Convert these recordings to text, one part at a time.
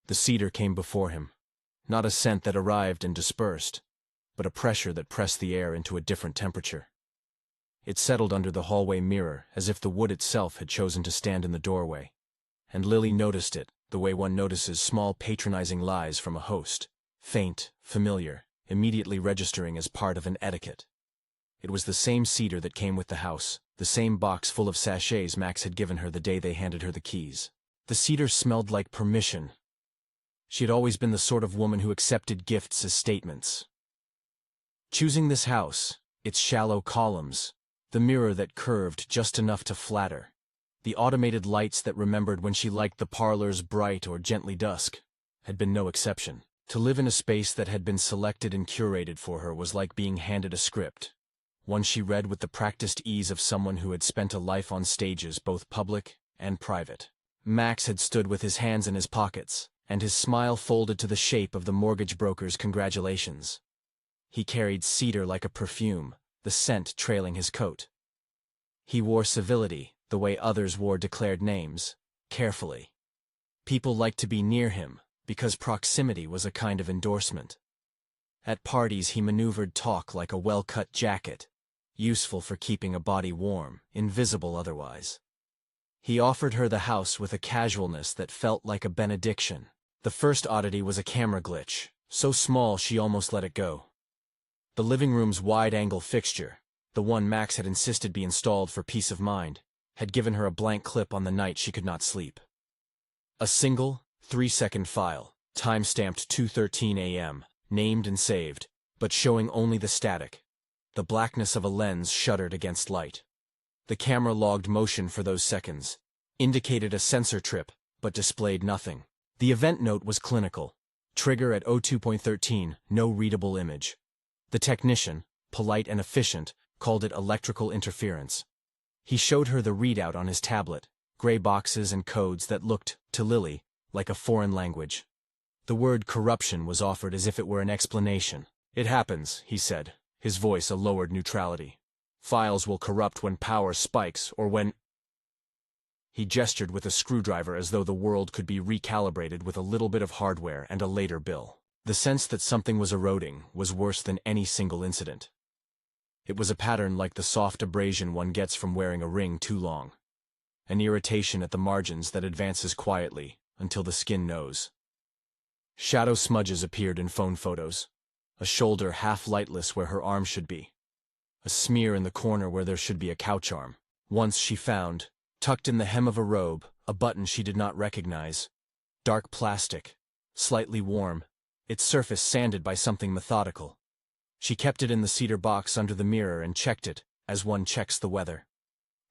The cedar came before him. Not a scent that arrived and dispersed, but a pressure that pressed the air into a different temperature. It settled under the hallway mirror as if the wood itself had chosen to stand in the doorway. And Lily noticed it, the way one notices small patronizing lies from a host, faint, familiar, immediately registering as part of an etiquette. It was the same cedar that came with the house, the same box full of sachets Max had given her the day they handed her the keys. The cedar smelled like permission. She had always been the sort of woman who accepted gifts as statements. Choosing this house, its shallow columns, the mirror that curved just enough to flatter, the automated lights that remembered when she liked the parlor's bright or gently dusk, had been no exception. To live in a space that had been selected and curated for her was like being handed a script, one she read with the practiced ease of someone who had spent a life on stages both public and private. Max had stood with his hands in his pockets, and his smile folded to the shape of the mortgage broker's congratulations. He carried cedar like a perfume, the scent trailing his coat. He wore civility, the way others wore declared names, carefully. People liked to be near him, because proximity was a kind of endorsement. At parties he maneuvered talk like a well-cut jacket, useful for keeping a body warm, invisible otherwise. He offered her the house with a casualness that felt like a benediction. The first oddity was a camera glitch, so small she almost let it go. The living room's wide-angle fixture, the one Max had insisted be installed for peace of mind, had given her a blank clip on the night she could not sleep. A single, 3-second file, time-stamped 2:13 a.m., named and saved, but showing only the static. The blackness of a lens shuddered against light. The camera logged motion for those seconds, indicated a sensor trip, but displayed nothing. The event note was clinical. Trigger at 02:13, no readable image. The technician, polite and efficient, called it electrical interference. He showed her the readout on his tablet, gray boxes and codes that looked, to Lily, like a foreign language. The word corruption was offered as if it were an explanation. It happens, he said, his voice a lowered neutrality. Files will corrupt when power spikes or when... He gestured with a screwdriver as though the world could be recalibrated with a little bit of hardware and a later bill. The sense that something was eroding was worse than any single incident. It was a pattern like the soft abrasion one gets from wearing a ring too long. An irritation at the margins that advances quietly until the skin knows. Shadow smudges appeared in phone photos. A shoulder half lightless where her arm should be. A smear in the corner where there should be a couch arm. Once she found, tucked in the hem of a robe, a button she did not recognize. Dark plastic, slightly warm, its surface sanded by something methodical. She kept it in the cedar box under the mirror and checked it, as one checks the weather.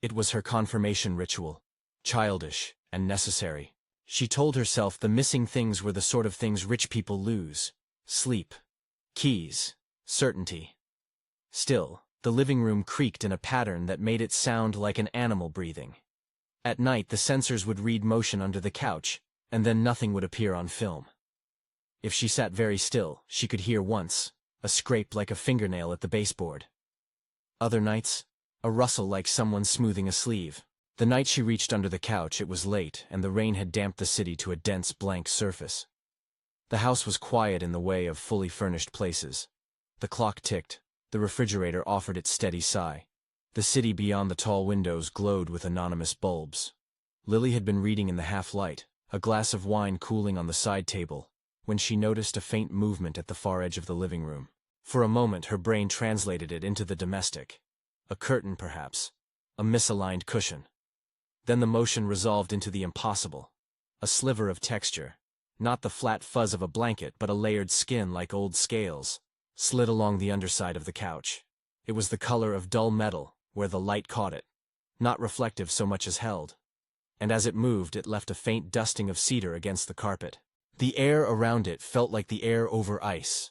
It was her confirmation ritual, childish and necessary. She told herself the missing things were the sort of things rich people lose. Sleep, keys, certainty. Still, the living room creaked in a pattern that made it sound like an animal breathing. At night the sensors would read motion under the couch, and then nothing would appear on film. If she sat very still, she could hear once, a scrape like a fingernail at the baseboard. Other nights, a rustle like someone smoothing a sleeve. The night she reached under the couch, it was late, and the rain had damped the city to a dense blank surface. The house was quiet in the way of fully furnished places. The clock ticked, the refrigerator offered its steady sigh. The city beyond the tall windows glowed with anonymous bulbs. Lily had been reading in the half-light, a glass of wine cooling on the side table, when she noticed a faint movement at the far edge of the living room. For a moment her brain translated it into the domestic. A curtain, perhaps. A misaligned cushion. Then the motion resolved into the impossible. A sliver of texture. Not the flat fuzz of a blanket, but a layered skin like old scales, slid along the underside of the couch. It was the color of dull metal, where the light caught it. Not reflective so much as held. And as it moved, it left a faint dusting of cedar against the carpet. The air around it felt like the air over ice.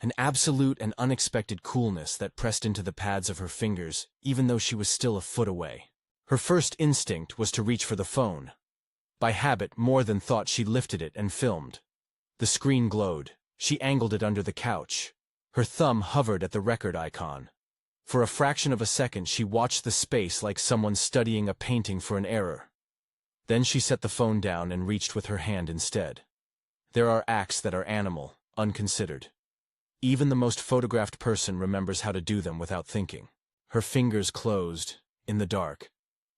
An absolute and unexpected coolness that pressed into the pads of her fingers, even though she was still a foot away. Her first instinct was to reach for the phone. By habit, more than thought, she lifted it and filmed. The screen glowed. She angled it under the couch. Her thumb hovered at the record icon. For a fraction of a second she watched the space like someone studying a painting for an error. Then she set the phone down and reached with her hand instead. There are acts that are animal, unconsidered. Even the most photographed person remembers how to do them without thinking. Her fingers closed, in the dark,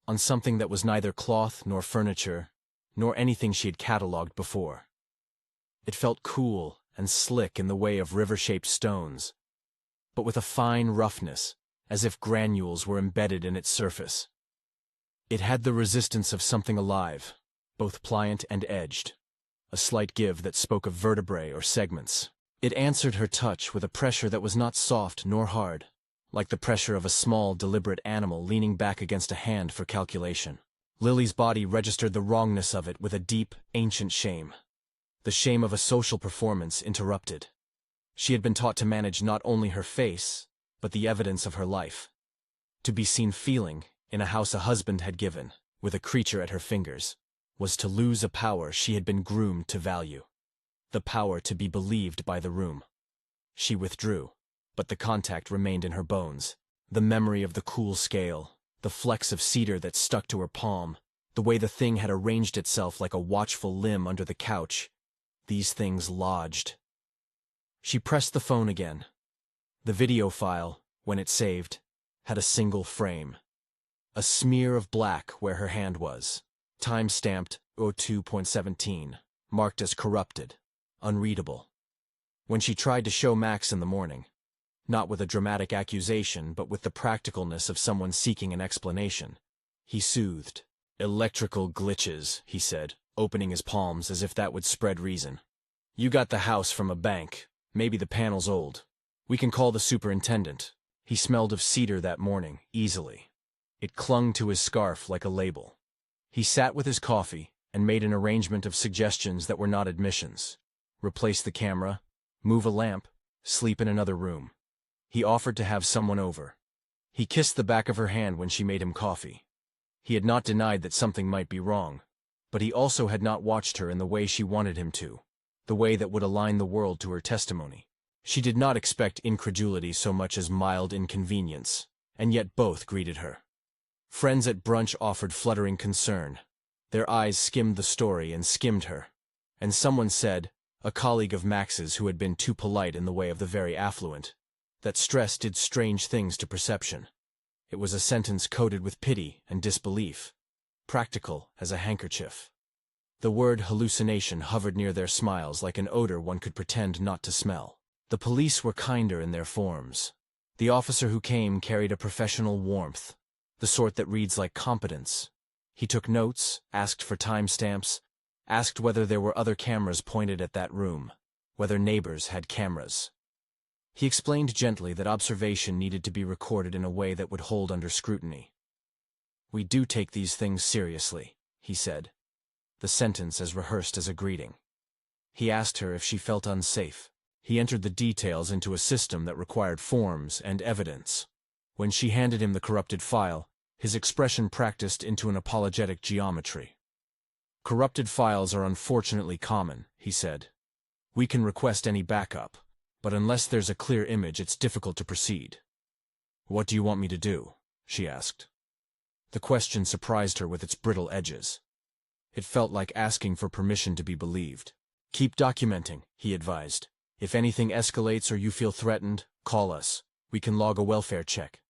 on something that was neither cloth nor furniture, nor anything she had catalogued before. It felt cool and slick in the way of river-shaped stones, but with a fine roughness, as if granules were embedded in its surface. It had the resistance of something alive, both pliant and edged, a slight give that spoke of vertebrae or segments. It answered her touch with a pressure that was not soft nor hard, like the pressure of a small, deliberate animal leaning back against a hand for calculation. Lily's body registered the wrongness of it with a deep, ancient shame. The shame of a social performance interrupted. She had been taught to manage not only her face, but the evidence of her life. To be seen feeling, in a house a husband had given, with a creature at her fingers, was to lose a power she had been groomed to value. The power to be believed by the room. She withdrew, but the contact remained in her bones. The memory of the cool scale, the flecks of cedar that stuck to her palm, the way the thing had arranged itself like a watchful limb under the couch, these things lodged. She pressed the phone again. The video file, when it saved, had a single frame. A smear of black where her hand was. Time-stamped 02.17, marked as corrupted, unreadable. When she tried to show Max in the morning, not with a dramatic accusation but with the practicalness of someone seeking an explanation, he soothed. "Electrical glitches," he said, opening his palms as if that would spread reason. "You got the house from a bank. Maybe the panel's old. We can call the superintendent." He smelled of cedar that morning, easily. It clung to his scarf like a label. He sat with his coffee and made an arrangement of suggestions that were not admissions. Replace the camera, move a lamp, sleep in another room. He offered to have someone over. He kissed the back of her hand when she made him coffee. He had not denied that something might be wrong, but he also had not watched her in the way she wanted him to, the way that would align the world to her testimony. She did not expect incredulity so much as mild inconvenience, and yet both greeted her. Friends at brunch offered fluttering concern. Their eyes skimmed the story and skimmed her. And someone said, a colleague of Max's who had been too polite in the way of the very affluent, that stress did strange things to perception. It was a sentence coated with pity and disbelief, practical as a handkerchief. The word hallucination hovered near their smiles like an odor one could pretend not to smell. The police were kinder in their forms. The officer who came carried a professional warmth, the sort that reads like competence. He took notes, asked for timestamps, asked whether there were other cameras pointed at that room, whether neighbors had cameras. He explained gently that observation needed to be recorded in a way that would hold under scrutiny. "We do take these things seriously," he said, the sentence as rehearsed as a greeting. He asked her if she felt unsafe. He entered the details into a system that required forms and evidence. When she handed him the corrupted file, his expression practiced into an apologetic geometry. "Corrupted files are unfortunately common," he said. "We can request any backup, but unless there's a clear image, it's difficult to proceed." "What do you want me to do?" she asked. The question surprised her with its brittle edges. It felt like asking for permission to be believed. "Keep documenting," he advised. "If anything escalates or you feel threatened, call us. We can log a welfare check."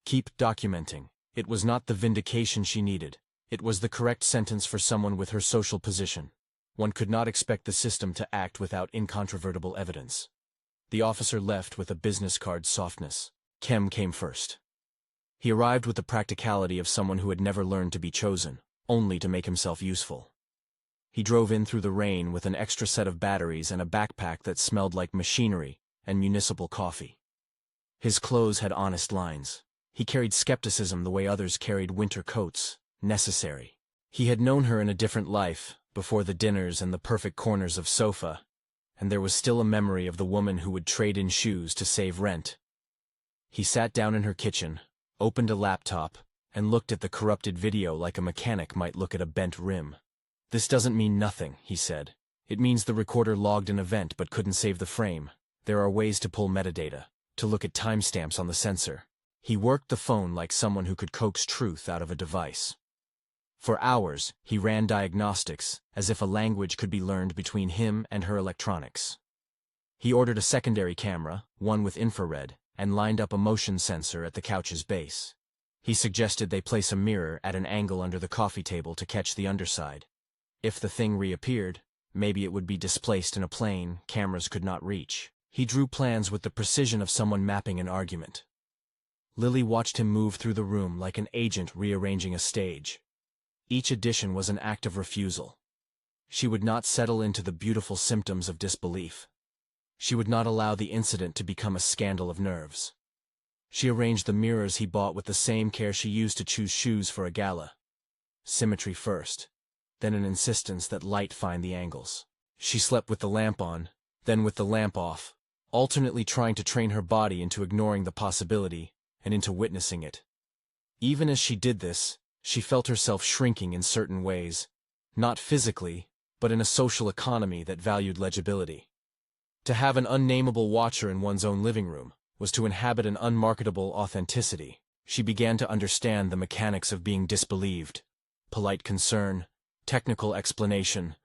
Keep documenting. It was not the vindication she needed. It was the correct sentence for someone with her social position. One could not expect the system to act without incontrovertible evidence. The officer left with a business card softness. Kem came first. He arrived with the practicality of someone who had never learned to be chosen, only to make himself useful. He drove in through the rain with an extra set of batteries and a backpack that smelled like machinery and municipal coffee. His clothes had honest lines. He carried skepticism the way others carried winter coats, necessary. He had known her in a different life, before the dinners and the perfect corners of sofa, and there was still a memory of the woman who would trade in shoes to save rent. He sat down in her kitchen, opened a laptop, and looked at the corrupted video like a mechanic might look at a bent rim. "This doesn't mean nothing," he said. "It means the recorder logged an event but couldn't save the frame. There are ways to pull metadata, to look at timestamps on the sensor." He worked the phone like someone who could coax truth out of a device. For hours, he ran diagnostics, as if a language could be learned between him and her electronics. He ordered a secondary camera, one with infrared, and lined up a motion sensor at the couch's base. He suggested they place a mirror at an angle under the coffee table to catch the underside. If the thing reappeared, maybe it would be displaced in a plane cameras could not reach. He drew plans with the precision of someone mapping an argument. Lily watched him move through the room like an agent rearranging a stage. Each addition was an act of refusal. She would not settle into the beautiful symptoms of disbelief. She would not allow the incident to become a scandal of nerves. She arranged the mirrors he bought with the same care she used to choose shoes for a gala. Symmetry first, then an insistence that light find the angles. She slept with the lamp on, then with the lamp off, alternately trying to train her body into ignoring the possibility and into witnessing it. Even as she did this, she felt herself shrinking in certain ways, not physically, but in a social economy that valued legibility. To have an unnameable watcher in one's own living room was to inhabit an unmarketable authenticity. She began to understand the mechanics of being disbelieved: polite concern, technical explanation,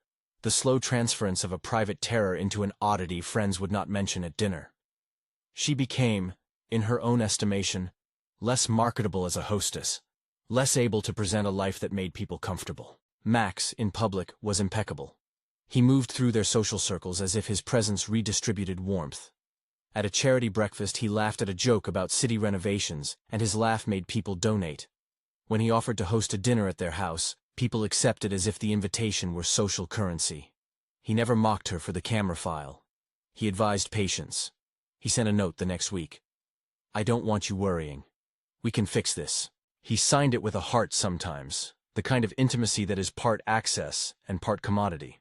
the slow transference of a private terror into an oddity friends would not mention at dinner. She became, in her own estimation, less marketable as a hostess, less able to present a life that made people comfortable. Max, in public, was impeccable. He moved through their social circles as if his presence redistributed warmth. At a charity breakfast, he laughed at a joke about city renovations, and his laugh made people donate. When he offered to host a dinner at their house, people accepted as if the invitation were social currency. He never mocked her for the camera file. He advised patience. He sent a note the next week. "I don't want you worrying. We can fix this." He signed it with a heart sometimes, the kind of intimacy that is part access and part commodity.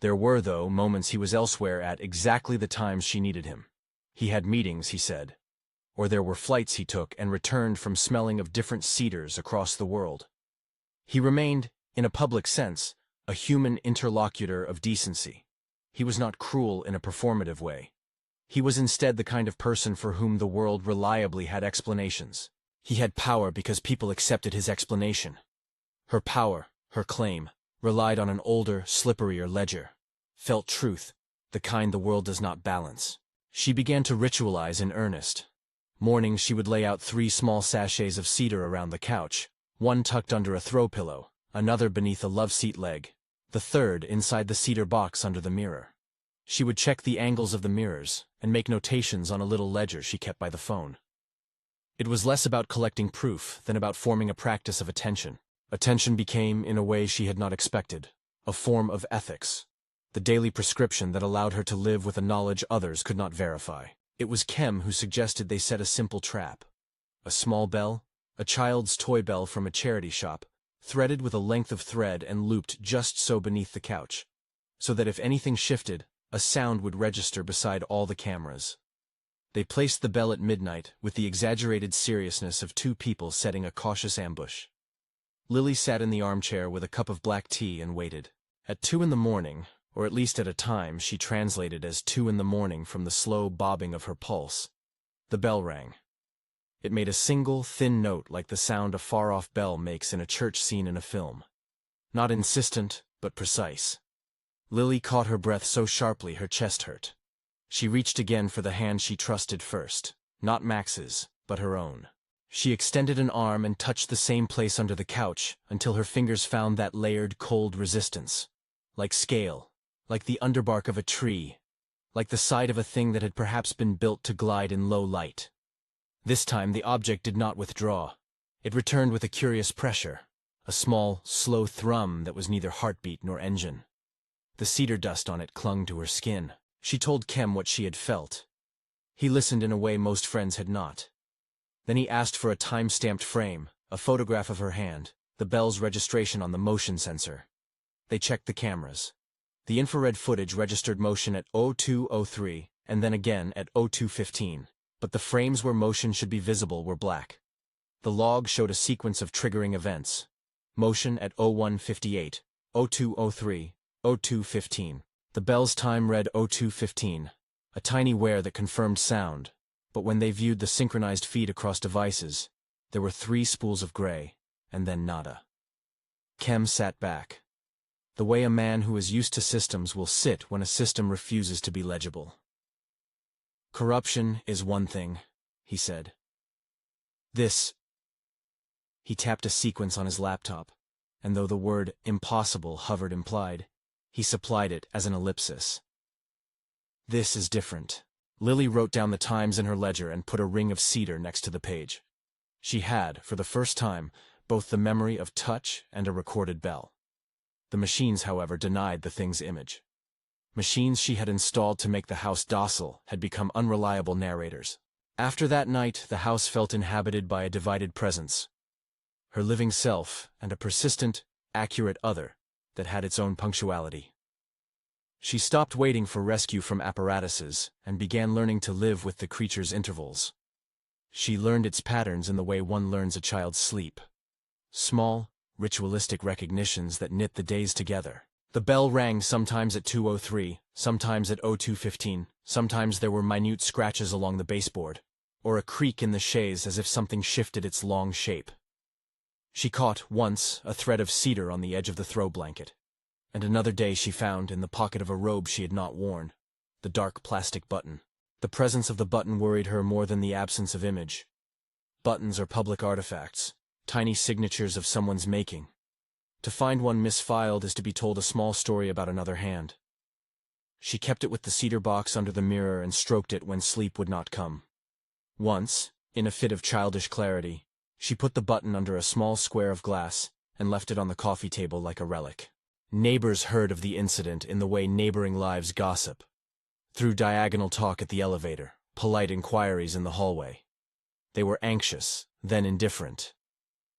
There were, though, moments he was elsewhere at exactly the times she needed him. He had meetings, he said. Or there were flights he took and returned from smelling of different cedars across the world. He remained, in a public sense, a human interlocutor of decency. He was not cruel in a performative way. He was instead the kind of person for whom the world reliably had explanations. He had power because people accepted his explanation. Her power, her claim, relied on an older, slipperier ledger. Felt truth, the kind the world does not balance. She began to ritualize in earnest. Mornings she would lay out 3 small sachets of cedar around the couch, one tucked under a throw pillow, another beneath a love seat leg, the third inside the cedar box under the mirror. She would check the angles of the mirrors and make notations on a little ledger she kept by the phone. It was less about collecting proof than about forming a practice of attention. Attention became, in a way she had not expected, a form of ethics, the daily prescription that allowed her to live with a knowledge others could not verify. It was Kem who suggested they set a simple trap. A small bell, a child's toy bell from a charity shop, threaded with a length of thread and looped just so beneath the couch, so that if anything shifted, a sound would register beside all the cameras. They placed the bell at midnight with the exaggerated seriousness of 2 people setting a cautious ambush. Lily sat in the armchair with a cup of black tea and waited. At 2 in the morning, or at least at a time she translated as 2 in the morning from the slow bobbing of her pulse, the bell rang. It made a single, thin note like the sound a far-off bell makes in a church scene in a film. Not insistent, but precise. Lily caught her breath so sharply her chest hurt. She reached again for the hand she trusted first, not Max's, but her own. She extended an arm and touched the same place under the couch until her fingers found that layered, cold resistance. Like scale, like the underbark of a tree, like the side of a thing that had perhaps been built to glide in low light. This time the object did not withdraw. It returned with a curious pressure, a small, slow thrum that was neither heartbeat nor engine. The cedar dust on it clung to her skin. She told Kem what she had felt. He listened in a way most friends had not. Then he asked for a time-stamped frame, a photograph of her hand, the bell's registration on the motion sensor. They checked the cameras. The infrared footage registered motion at 02:03 and then again at 02:15, but the frames where motion should be visible were black. The log showed a sequence of triggering events. Motion at 01:58, 02:03, 02:15. The bell's time read 02:15, a tiny wear that confirmed sound, but when they viewed the synchronized feed across devices, there were 3 spools of gray, and then nada. Kem sat back. The way a man who is used to systems will sit when a system refuses to be legible. "Corruption is one thing," he said. He tapped a sequence on his laptop, and though the word impossible hovered implied, he supplied it as an ellipsis. "This is different." Lily wrote down the times in her ledger and put a ring of cedar next to the page. She had, for the first time, both the memory of touch and a recorded bell. The machines, however, denied the thing's image. Machines she had installed to make the house docile had become unreliable narrators. After that night, the house felt inhabited by a divided presence. Her living self and a persistent, accurate other that had its own punctuality. She stopped waiting for rescue from apparatuses and began learning to live with the creature's intervals. She learned its patterns in the way one learns a child's sleep. Small, ritualistic recognitions that knit the days together. The bell rang sometimes at 2:03, sometimes at 02:15, sometimes there were minute scratches along the baseboard, or a creak in the chaise as if something shifted its long shape. She caught, once, a thread of cedar on the edge of the throw blanket, and another day she found, in the pocket of a robe she had not worn, the dark plastic button. The presence of the button worried her more than the absence of image. Buttons are public artifacts, tiny signatures of someone's making. To find one misfiled is to be told a small story about another hand. She kept it with the cedar box under the mirror and stroked it when sleep would not come. Once, in a fit of childish clarity, she put the button under a small square of glass and left it on the coffee table like a relic. Neighbors heard of the incident in the way neighboring lives gossip. Through diagonal talk at the elevator, polite inquiries in the hallway. They were anxious, then indifferent.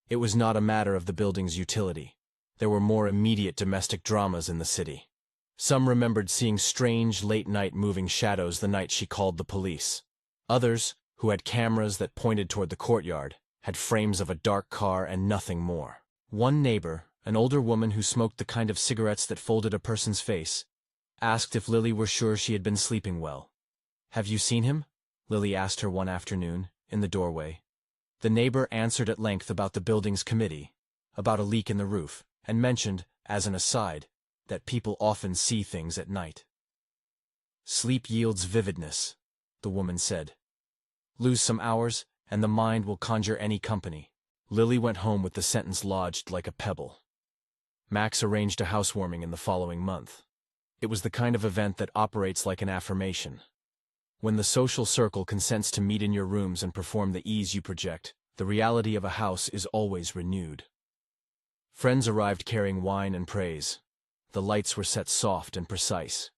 It was not a matter of the building's utility. There were more immediate domestic dramas in the city. Some remembered seeing strange late-night moving shadows the night she called the police. Others, who had cameras that pointed toward the courtyard, had frames of a dark car and nothing more. One neighbor, an older woman who smoked the kind of cigarettes that folded a person's face, asked if Lily were sure she had been sleeping well. "Have you seen him?" Lily asked her one afternoon, in the doorway. The neighbor answered at length about the building's committee, about a leak in the roof, and mentioned, as an aside, that people often see things at night. "Sleep yields vividness," the woman said. "Lose some hours, and the mind will conjure any company." Lily went home with the sentence lodged like a pebble. Max arranged a housewarming in the following month. It was the kind of event that operates like an affirmation. When the social circle consents to meet in your rooms and perform the ease you project, the reality of a house is always renewed. Friends arrived carrying wine and praise. The lights were set soft and precise.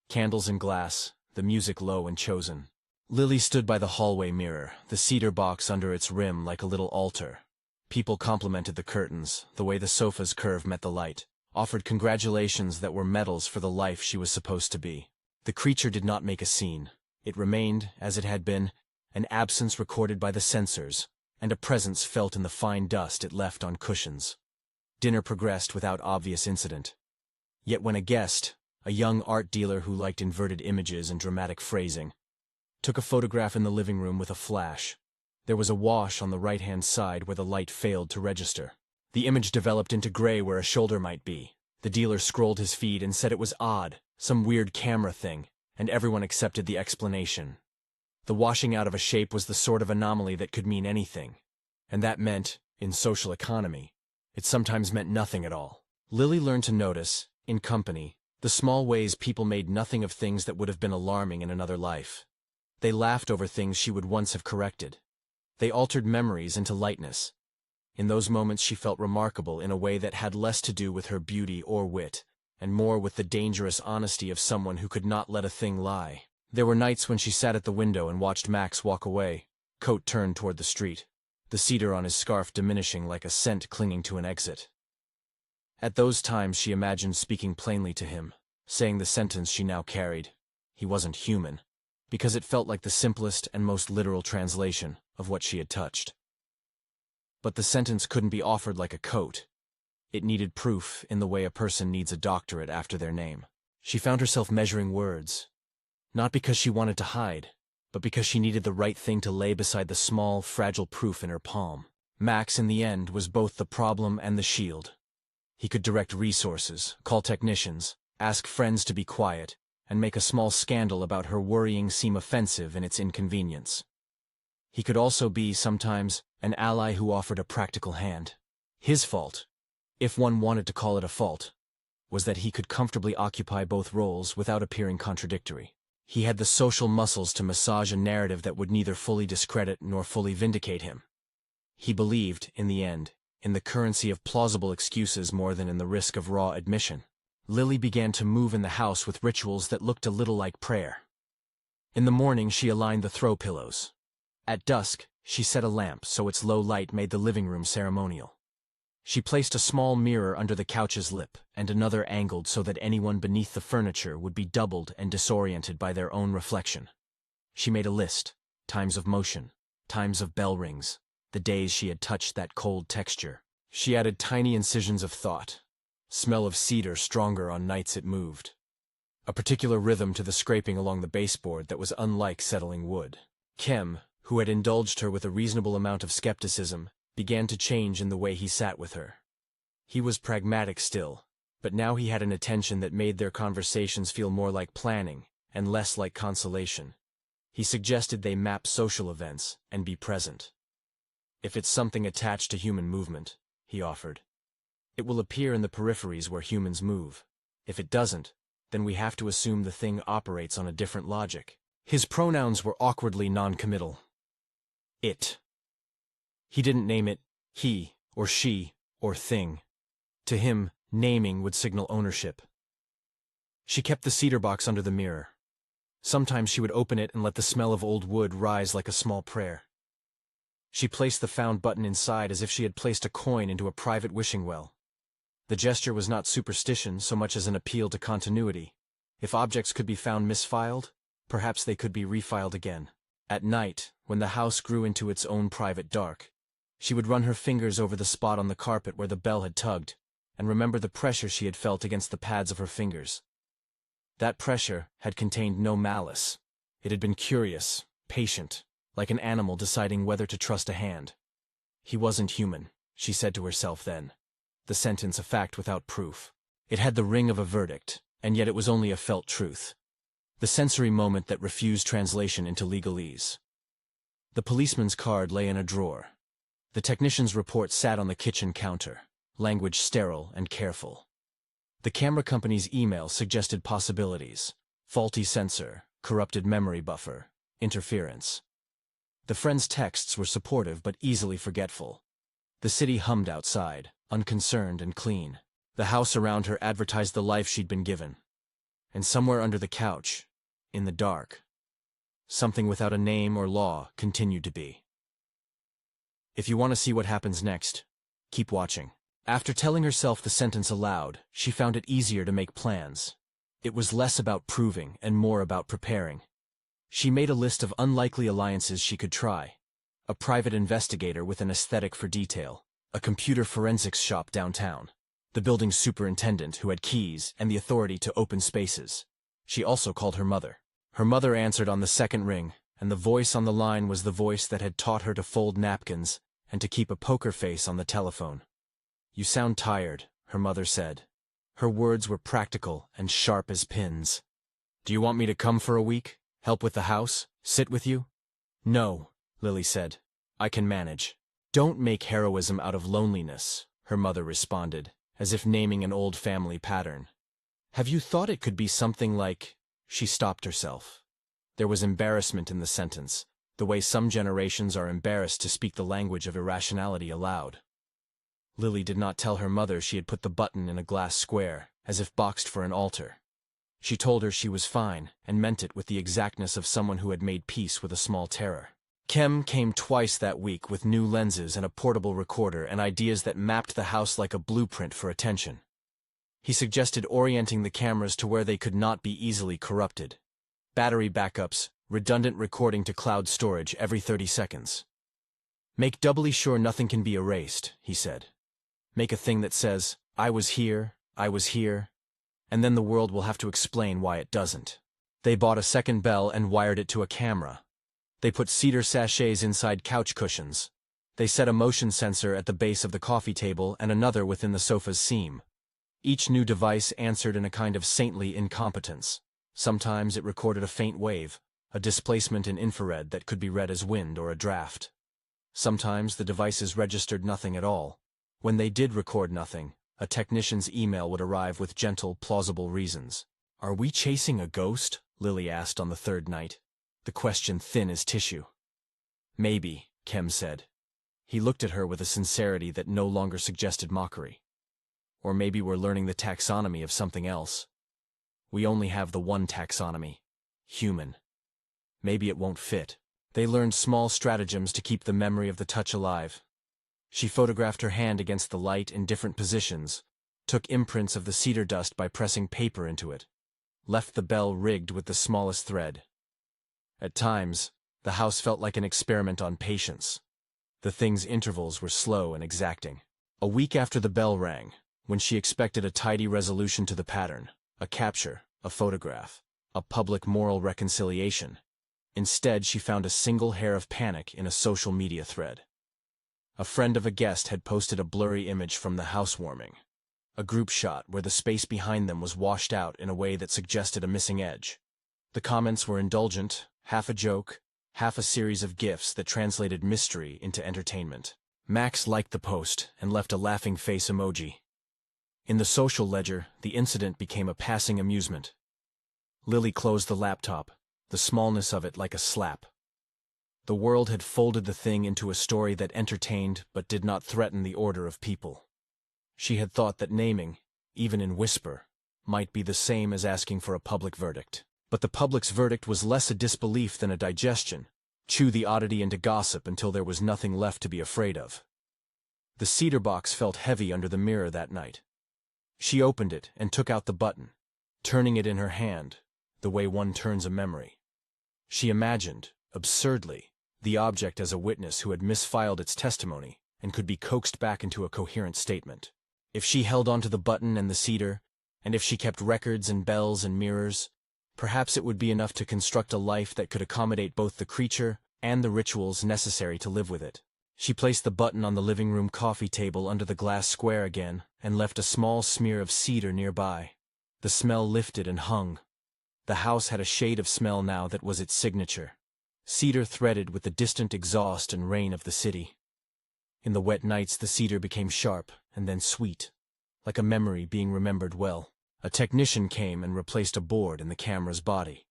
Candles in glass, the music low and chosen. Lily stood by the hallway mirror, the cedar box under its rim like a little altar. People complimented the curtains, the way the sofa's curve met the light, offered congratulations that were medals for the life she was supposed to be. The creature did not make a scene. It remained, as it had been, an absence recorded by the censors, and a presence felt in the fine dust it left on cushions. Dinner progressed without obvious incident. Yet when a guest, a young art dealer who liked inverted images and dramatic phrasing, took a photograph in the living room with a flash, there was a wash on the right-hand side where the light failed to register. The image developed into gray where a shoulder might be. The dealer scrolled his feed and said it was odd, some weird camera thing, and everyone accepted the explanation. The washing out of a shape was the sort of anomaly that could mean anything, and that meant, in social economy, it sometimes meant nothing at all. Lily learned to notice, in company, the small ways people made nothing of things that would have been alarming in another life. They laughed over things she would once have corrected. They altered memories into lightness. In those moments she felt remarkable in a way that had less to do with her beauty or wit, and more with the dangerous honesty of someone who could not let a thing lie. There were nights when she sat at the window and watched Max walk away, coat turned toward the street, the cedar on his scarf diminishing like a scent clinging to an exit. At those times she imagined speaking plainly to him, saying the sentence she now carried, "He wasn't human," because it felt like the simplest and most literal translation of what she had touched. But the sentence couldn't be offered like a coat. It needed proof in the way a person needs a doctorate after their name. She found herself measuring words, not because she wanted to hide, but because she needed the right thing to lay beside the small, fragile proof in her palm. Max, in the end, was both the problem and the shield. He could direct resources, call technicians, ask friends to be quiet, and make a small scandal about her worrying seem offensive in its inconvenience. He could also be, sometimes, an ally who offered a practical hand. His fault, if one wanted to call it a fault, was that he could comfortably occupy both roles without appearing contradictory. He had the social muscles to massage a narrative that would neither fully discredit nor fully vindicate him. He believed, in the end, in the currency of plausible excuses more than in the risk of raw admission. Lily began to move in the house with rituals that looked a little like prayer. In the morning she aligned the throw pillows. At dusk, she set a lamp so its low light made the living room ceremonial. She placed a small mirror under the couch's lip and another angled so that anyone beneath the furniture would be doubled and disoriented by their own reflection. She made a list, times of motion, times of bell rings, the days she had touched that cold texture. She added tiny incisions of thought, smell of cedar stronger on nights it moved, a particular rhythm to the scraping along the baseboard that was unlike settling wood. Kem, who had indulged her with a reasonable amount of skepticism, began to change in the way he sat with her. He was pragmatic still, but now he had an attention that made their conversations feel more like planning and less like consolation. He suggested they map social events and be present. If it's something attached to human movement, he offered, it will appear in the peripheries where humans move. If it doesn't, then we have to assume the thing operates on a different logic. His pronouns were awkwardly non-committal. It. He didn't name it he, or she, or thing. To him, naming would signal ownership. She kept the cedar box under the mirror. Sometimes she would open it and let the smell of old wood rise like a small prayer. She placed the found button inside as if she had placed a coin into a private wishing well. The gesture was not superstition so much as an appeal to continuity. If objects could be found misfiled, perhaps they could be refiled again. At night, when the house grew into its own private dark, she would run her fingers over the spot on the carpet where the bell had tugged, and remember the pressure she had felt against the pads of her fingers. That pressure had contained no malice. It had been curious, patient, like an animal deciding whether to trust a hand. He wasn't human, she said to herself then. The sentence a fact without proof. It had the ring of a verdict, and yet it was only a felt truth. The sensory moment that refused translation into legalese. The policeman's card lay in a drawer. The technician's report sat on the kitchen counter, language sterile and careful. The camera company's email suggested possibilities: faulty sensor, corrupted memory buffer, interference. The friend's texts were supportive but easily forgetful. The city hummed outside, unconcerned and clean. The house around her advertised the life she'd been given. And somewhere under the couch, in the dark, something without a name or law continued to be. If you want to see what happens next, keep watching. After telling herself the sentence aloud, she found it easier to make plans. It was less about proving and more about preparing. She made a list of unlikely alliances she could try. A private investigator with an aesthetic for detail, a computer forensics shop downtown, the building's superintendent who had keys and the authority to open spaces. She also called her mother. Her mother answered on the second ring, and the voice on the line was the voice that had taught her to fold napkins and to keep a poker face on the telephone. "You sound tired," her mother said. Her words were practical and sharp as pins. "Do you want me to come for a week? Help with the house? Sit with you?" "No," Lily said. "I can manage." "Don't make heroism out of loneliness," her mother responded, as if naming an old family pattern. "Have you thought it could be something like—" She stopped herself. There was embarrassment in the sentence, the way some generations are embarrassed to speak the language of irrationality aloud. Lily did not tell her mother she had put the button in a glass square, as if boxed for an altar. She told her she was fine, and meant it with the exactness of someone who had made peace with a small terror. Kem came twice that week with new lenses and a portable recorder and ideas that mapped the house like a blueprint for attention. He suggested orienting the cameras to where they could not be easily corrupted. Battery backups, redundant recording to cloud storage every 30 seconds. "Make doubly sure nothing can be erased," he said. "Make a thing that says, 'I was here, and then the world will have to explain why it doesn't." They bought a second bell and wired it to a camera. They put cedar sachets inside couch cushions. They set a motion sensor at the base of the coffee table and another within the sofa's seam. Each new device answered in a kind of saintly incompetence. Sometimes it recorded a faint wave, a displacement in infrared that could be read as wind or a draft. Sometimes the devices registered nothing at all. When they did record nothing, a technician's email would arrive with gentle, plausible reasons. "Are we chasing a ghost?" Lily asked on the third night, the question thin as tissue. "Maybe," Kem said. He looked at her with a sincerity that no longer suggested mockery. "Or maybe we're learning the taxonomy of something else. We only have the one taxonomy. Human. Maybe it won't fit." They learned small stratagems to keep the memory of the touch alive. She photographed her hand against the light in different positions, took imprints of the cedar dust by pressing paper into it, left the bell rigged with the smallest thread. At times, the house felt like an experiment on patience. The thing's intervals were slow and exacting. A week after the bell rang, when she expected a tidy resolution to the pattern, a capture, a photograph, a public moral reconciliation, instead she found a single hair of panic in a social media thread. A friend of a guest had posted a blurry image from the housewarming, a group shot where the space behind them was washed out in a way that suggested a missing edge. The comments were indulgent, half a joke, half a series of gifs that translated mystery into entertainment. Max liked the post and left a laughing face emoji. In the social ledger, the incident became a passing amusement. Lily closed the laptop, the smallness of it like a slap. The world had folded the thing into a story that entertained but did not threaten the order of people. She had thought that naming, even in whisper, might be the same as asking for a public verdict. But the public's verdict was less a disbelief than a digestion, chew the oddity into gossip until there was nothing left to be afraid of. The cedar box felt heavy under the mirror that night. She opened it and took out the button, turning it in her hand, the way one turns a memory. She imagined, absurdly, the object as a witness who had misfiled its testimony and could be coaxed back into a coherent statement. If she held onto the button and the cedar, and if she kept records and bells and mirrors, perhaps it would be enough to construct a life that could accommodate both the creature and the rituals necessary to live with it. She placed the button on the living room coffee table under the glass square again and left a small smear of cedar nearby. The smell lifted and hung. The house had a shade of smell now that was its signature. Cedar threaded with the distant exhaust and rain of the city. In the wet nights the cedar became sharp and then sweet, like a memory being remembered well. A technician came and replaced a board in the camera's body.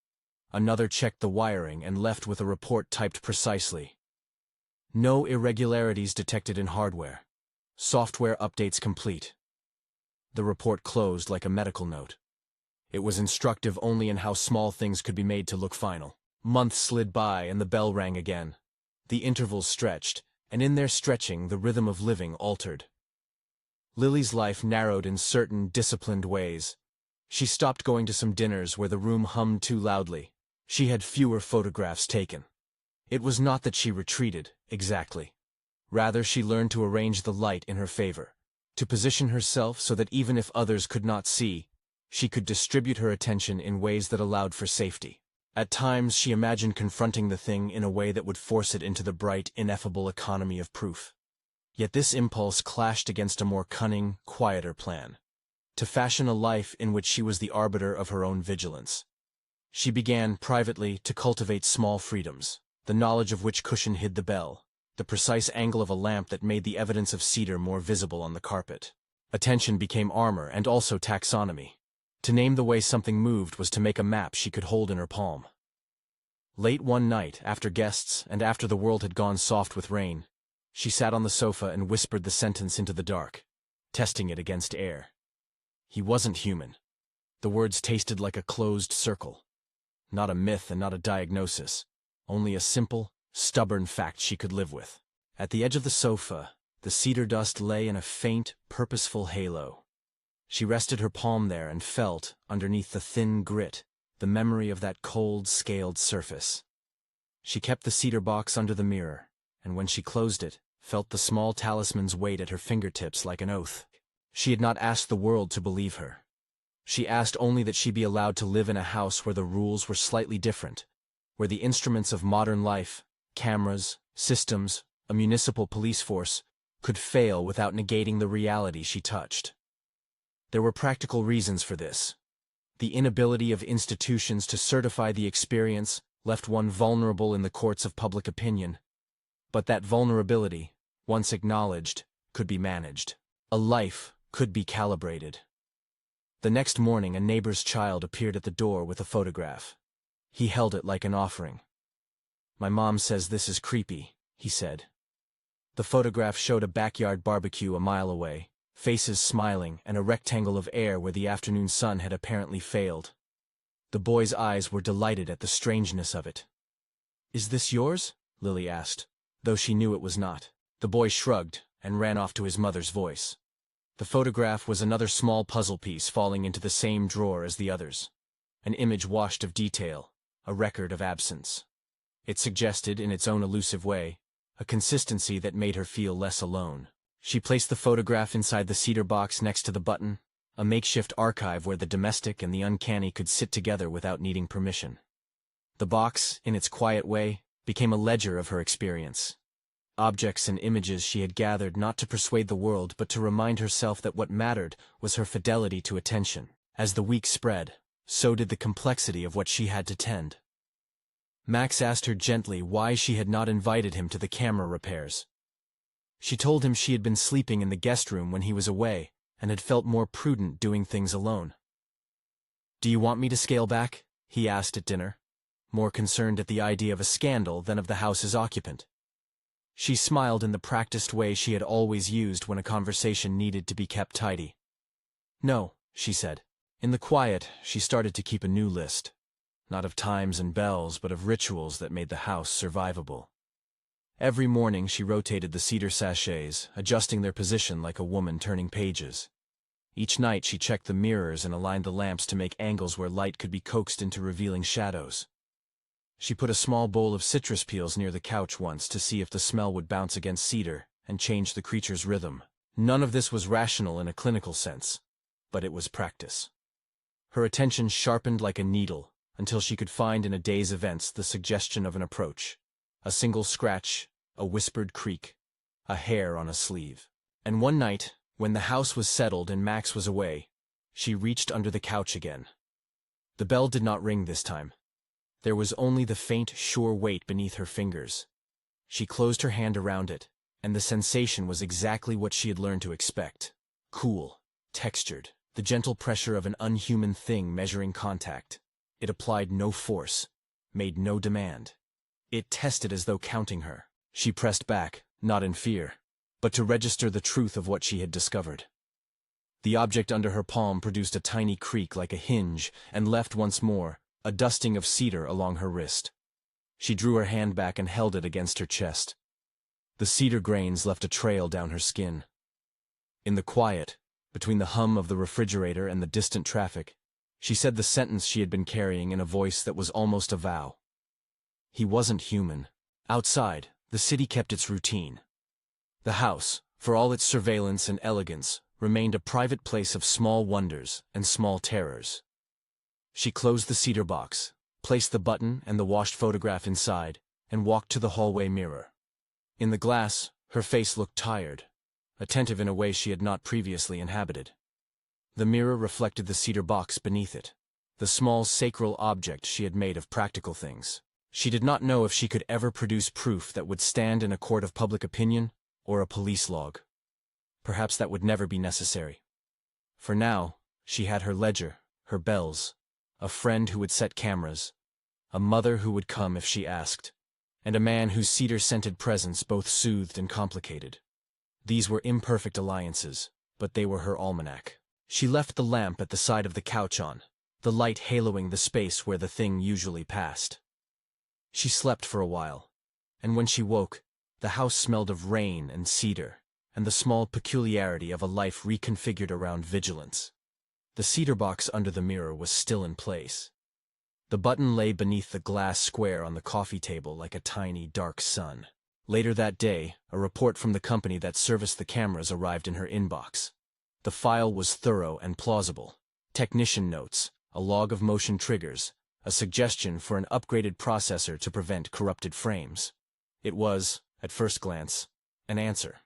Another checked the wiring and left with a report typed precisely. No irregularities detected in hardware. Software updates complete. The report closed like a medical note. It was instructive only in how small things could be made to look final. Months slid by and the bell rang again. The intervals stretched, and in their stretching the rhythm of living altered. Lily's life narrowed in certain disciplined ways. She stopped going to some dinners where the room hummed too loudly. She had fewer photographs taken. It was not that she retreated, exactly. Rather, she learned to arrange the light in her favor, to position herself so that even if others could not see, she could distribute her attention in ways that allowed for safety. At times she imagined confronting the thing in a way that would force it into the bright, ineffable economy of proof. Yet this impulse clashed against a more cunning, quieter plan, to fashion a life in which she was the arbiter of her own vigilance. She began, privately, to cultivate small freedoms, the knowledge of which cushion hid the bell, the precise angle of a lamp that made the evidence of cedar more visible on the carpet. Attention became armor and also taxonomy. To name the way something moved was to make a map she could hold in her palm. Late one night, after guests and after the world had gone soft with rain, she sat on the sofa and whispered the sentence into the dark, testing it against air. He wasn't human. The words tasted like a closed circle. Not a myth and not a diagnosis, only a simple, stubborn fact she could live with. At the edge of the sofa, the cedar dust lay in a faint, purposeful halo. She rested her palm there and felt, underneath the thin grit, the memory of that cold, scaled surface. She kept the cedar box under the mirror, and when she closed it, felt the small talisman's weight at her fingertips like an oath. She had not asked the world to believe her. She asked only that she be allowed to live in a house where the rules were slightly different, where the instruments of modern life, cameras, systems, a municipal police force, could fail without negating the reality she touched. There were practical reasons for this. The inability of institutions to certify the experience left one vulnerable in the courts of public opinion. But that vulnerability, once acknowledged, could be managed. A life could be calibrated. The next morning, a neighbor's child appeared at the door with a photograph. He held it like an offering. "My mom says this is creepy," he said. The photograph showed a backyard barbecue a mile away, faces smiling, and a rectangle of air where the afternoon sun had apparently failed. The boy's eyes were delighted at the strangeness of it. "Is this yours?" Lily asked, though she knew it was not. The boy shrugged and ran off to his mother's voice. The photograph was another small puzzle piece falling into the same drawer as the others. An image washed of detail, a record of absence. It suggested, in its own elusive way, a consistency that made her feel less alone. She placed the photograph inside the cedar box next to the button, a makeshift archive where the domestic and the uncanny could sit together without needing permission. The box, in its quiet way, became a ledger of her experience. Objects and images she had gathered not to persuade the world but to remind herself that what mattered was her fidelity to attention. As the week spread, so did the complexity of what she had to tend. Max asked her gently why she had not invited him to the camera repairs. She told him she had been sleeping in the guest room when he was away and had felt more prudent doing things alone. "Do you want me to scale back?" he asked at dinner, more concerned at the idea of a scandal than of the house's occupant. She smiled in the practiced way she had always used when a conversation needed to be kept tidy. "No," she said. In the quiet, she started to keep a new list, not of times and bells, but of rituals that made the house survivable. Every morning she rotated the cedar sachets, adjusting their position like a woman turning pages. Each night she checked the mirrors and aligned the lamps to make angles where light could be coaxed into revealing shadows. She put a small bowl of citrus peels near the couch once to see if the smell would bounce against cedar and change the creature's rhythm. None of this was rational in a clinical sense, but it was practice. Her attention sharpened like a needle until she could find in a day's events the suggestion of an approach. A single scratch, a whispered creak, a hair on a sleeve. And one night, when the house was settled and Max was away, she reached under the couch again. The bell did not ring this time. There was only the faint, sure weight beneath her fingers. She closed her hand around it, and the sensation was exactly what she had learned to expect. Cool, textured, the gentle pressure of an unhuman thing measuring contact. It applied no force, made no demand. It tested as though counting her. She pressed back, not in fear, but to register the truth of what she had discovered. The object under her palm produced a tiny creak like a hinge and left once more a dusting of cedar along her wrist. She drew her hand back and held it against her chest. The cedar grains left a trail down her skin. In the quiet, between the hum of the refrigerator and the distant traffic, she said the sentence she had been carrying in a voice that was almost a vow. He wasn't human. Outside, the city kept its routine. The house, for all its surveillance and elegance, remained a private place of small wonders and small terrors. She closed the cedar box, placed the button and the washed photograph inside, and walked to the hallway mirror. In the glass, her face looked tired, attentive in a way she had not previously inhabited. The mirror reflected the cedar box beneath it, the small sacral object she had made of practical things. She did not know if she could ever produce proof that would stand in a court of public opinion or a police log. Perhaps that would never be necessary. For now, she had her ledger, her bells, a friend who would set cameras, a mother who would come if she asked, and a man whose cedar-scented presence both soothed and complicated. These were imperfect alliances, but they were her almanac. She left the lamp at the side of the couch on, the light haloing the space where the thing usually passed. She slept for a while, and when she woke, the house smelled of rain and cedar, and the small peculiarity of a life reconfigured around vigilance. The cedar box under the mirror was still in place. The button lay beneath the glass square on the coffee table like a tiny, dark sun. Later that day, a report from the company that serviced the cameras arrived in her inbox. The file was thorough and plausible. Technician notes, a log of motion triggers, a suggestion for an upgraded processor to prevent corrupted frames. It was, at first glance, an answer.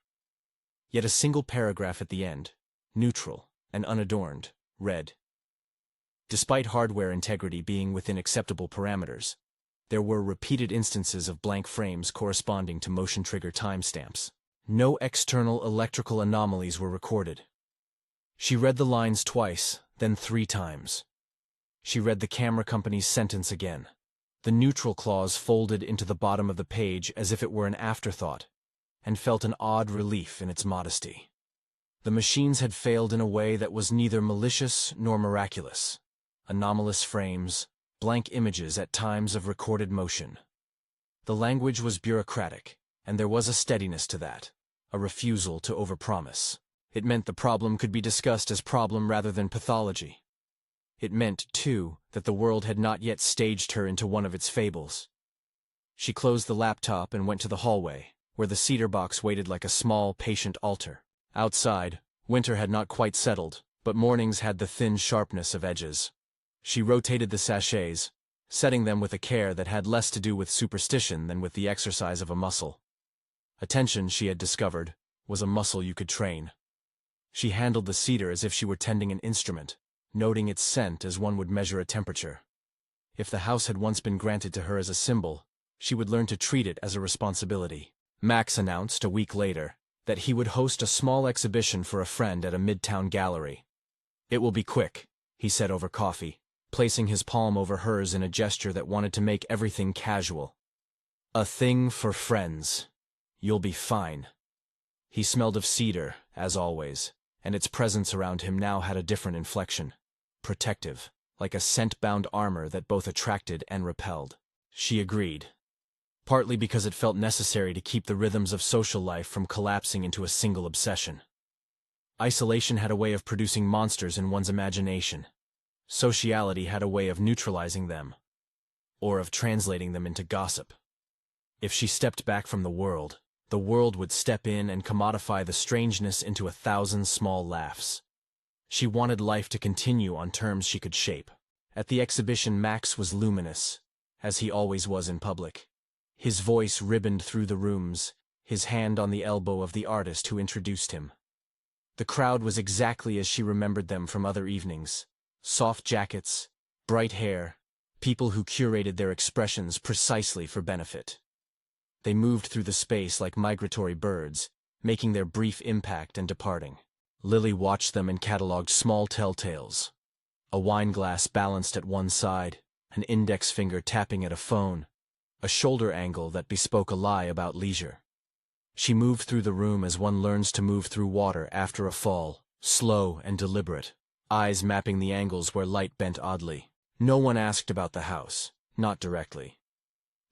Yet a single paragraph at the end, neutral, and unadorned, read. Despite hardware integrity being within acceptable parameters, there were repeated instances of blank frames corresponding to motion trigger timestamps. No external electrical anomalies were recorded. She read the lines twice, then 3 times. She read the camera company's sentence again. The neutral clause folded into the bottom of the page as if it were an afterthought, and felt an odd relief in its modesty. The machines had failed in a way that was neither malicious nor miraculous. Anomalous frames, blank images at times of recorded motion. The language was bureaucratic, and there was a steadiness to that, a refusal to overpromise. It meant the problem could be discussed as problem rather than pathology. It meant, too, that the world had not yet staged her into one of its fables. She closed the laptop and went to the hallway, where the cedar box waited like a small, patient altar. Outside, winter had not quite settled, but mornings had the thin sharpness of edges. She rotated the sachets, setting them with a care that had less to do with superstition than with the exercise of a muscle. Attention, she had discovered, was a muscle you could train. She handled the cedar as if she were tending an instrument, noting its scent as one would measure a temperature. If the house had once been granted to her as a symbol, she would learn to treat it as a responsibility. Max announced, a week later, that he would host a small exhibition for a friend at a midtown gallery. "It will be quick," he said over coffee, placing his palm over hers in a gesture that wanted to make everything casual. "A thing for friends. You'll be fine." He smelled of cedar, as always, and its presence around him now had a different inflection. Protective, like a scent-bound armor that both attracted and repelled. She agreed, partly because it felt necessary to keep the rhythms of social life from collapsing into a single obsession. Isolation had a way of producing monsters in one's imagination. Sociality had a way of neutralizing them, or of translating them into gossip. If she stepped back from the world would step in and commodify the strangeness into 1,000 small laughs. She wanted life to continue on terms she could shape. At the exhibition, Max was luminous, as he always was in public. His voice ribboned through the rooms, his hand on the elbow of the artist who introduced him. The crowd was exactly as she remembered them from other evenings. Soft jackets, bright hair, people who curated their expressions precisely for benefit. They moved through the space like migratory birds, making their brief impact and departing. Lily watched them and catalogued small telltales. A wine glass balanced at one side, an index finger tapping at a phone, a shoulder angle that bespoke a lie about leisure. She moved through the room as one learns to move through water after a fall, slow and deliberate, eyes mapping the angles where light bent oddly. No one asked about the house, not directly.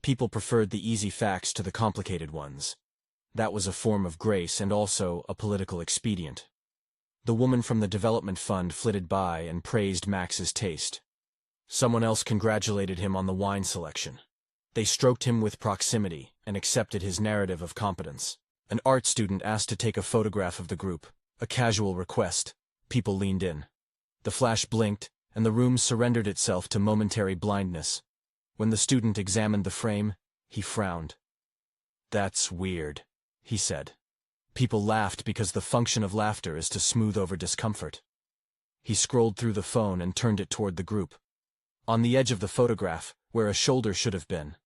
People preferred the easy facts to the complicated ones. That was a form of grace and also a political expedient. The woman from the development fund flitted by and praised Max's taste. Someone else congratulated him on the wine selection. They stroked him with proximity and accepted his narrative of competence. An art student asked to take a photograph of the group, a casual request. People leaned in. The flash blinked, and the room surrendered itself to momentary blindness. When the student examined the frame, he frowned. "That's weird," he said. People laughed because the function of laughter is to smooth over discomfort. He scrolled through the phone and turned it toward the group. On the edge of the photograph, where a shoulder should have been,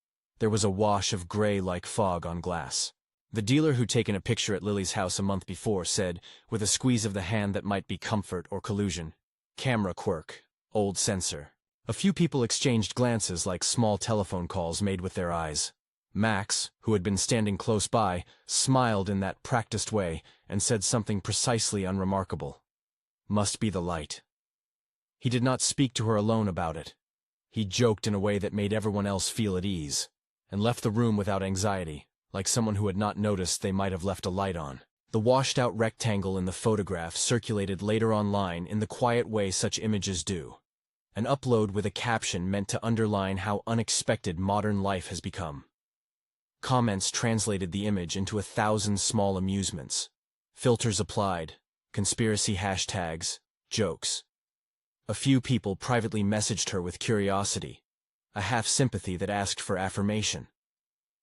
there was a wash of gray like fog on glass. The dealer who'd taken a picture at Lily's house a month before said, with a squeeze of the hand that might be comfort or collusion, "Camera quirk, old sensor." A few people exchanged glances like small telephone calls made with their eyes. Max, who had been standing close by, smiled in that practiced way and said something precisely unremarkable. "Must be the light." He did not speak to her alone about it. He joked in a way that made everyone else feel at ease, and left the room without anxiety, like someone who had not noticed they might have left a light on. The washed-out rectangle in the photograph circulated later online in the quiet way such images do. An upload with a caption meant to underline how unexpected modern life has become. Comments translated the image into 1,000 small amusements. Filters applied, conspiracy hashtags, jokes. A few people privately messaged her with curiosity, a half-sympathy that asked for affirmation.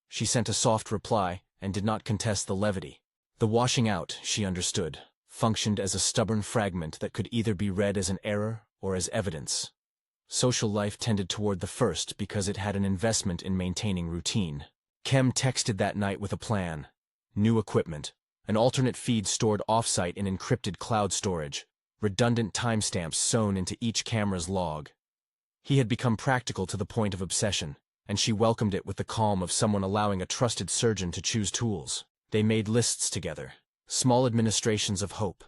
She sent a soft reply and did not contest the levity. The washing out, she understood, functioned as a stubborn fragment that could either be read as an error or as evidence. Social life tended toward the first because it had an investment in maintaining routine. Kem texted that night with a plan. New equipment, an alternate feed stored off-site in encrypted cloud storage, redundant timestamps sewn into each camera's log. He had become practical to the point of obsession, and she welcomed it with the calm of someone allowing a trusted surgeon to choose tools. They made lists together, small administrations of hope.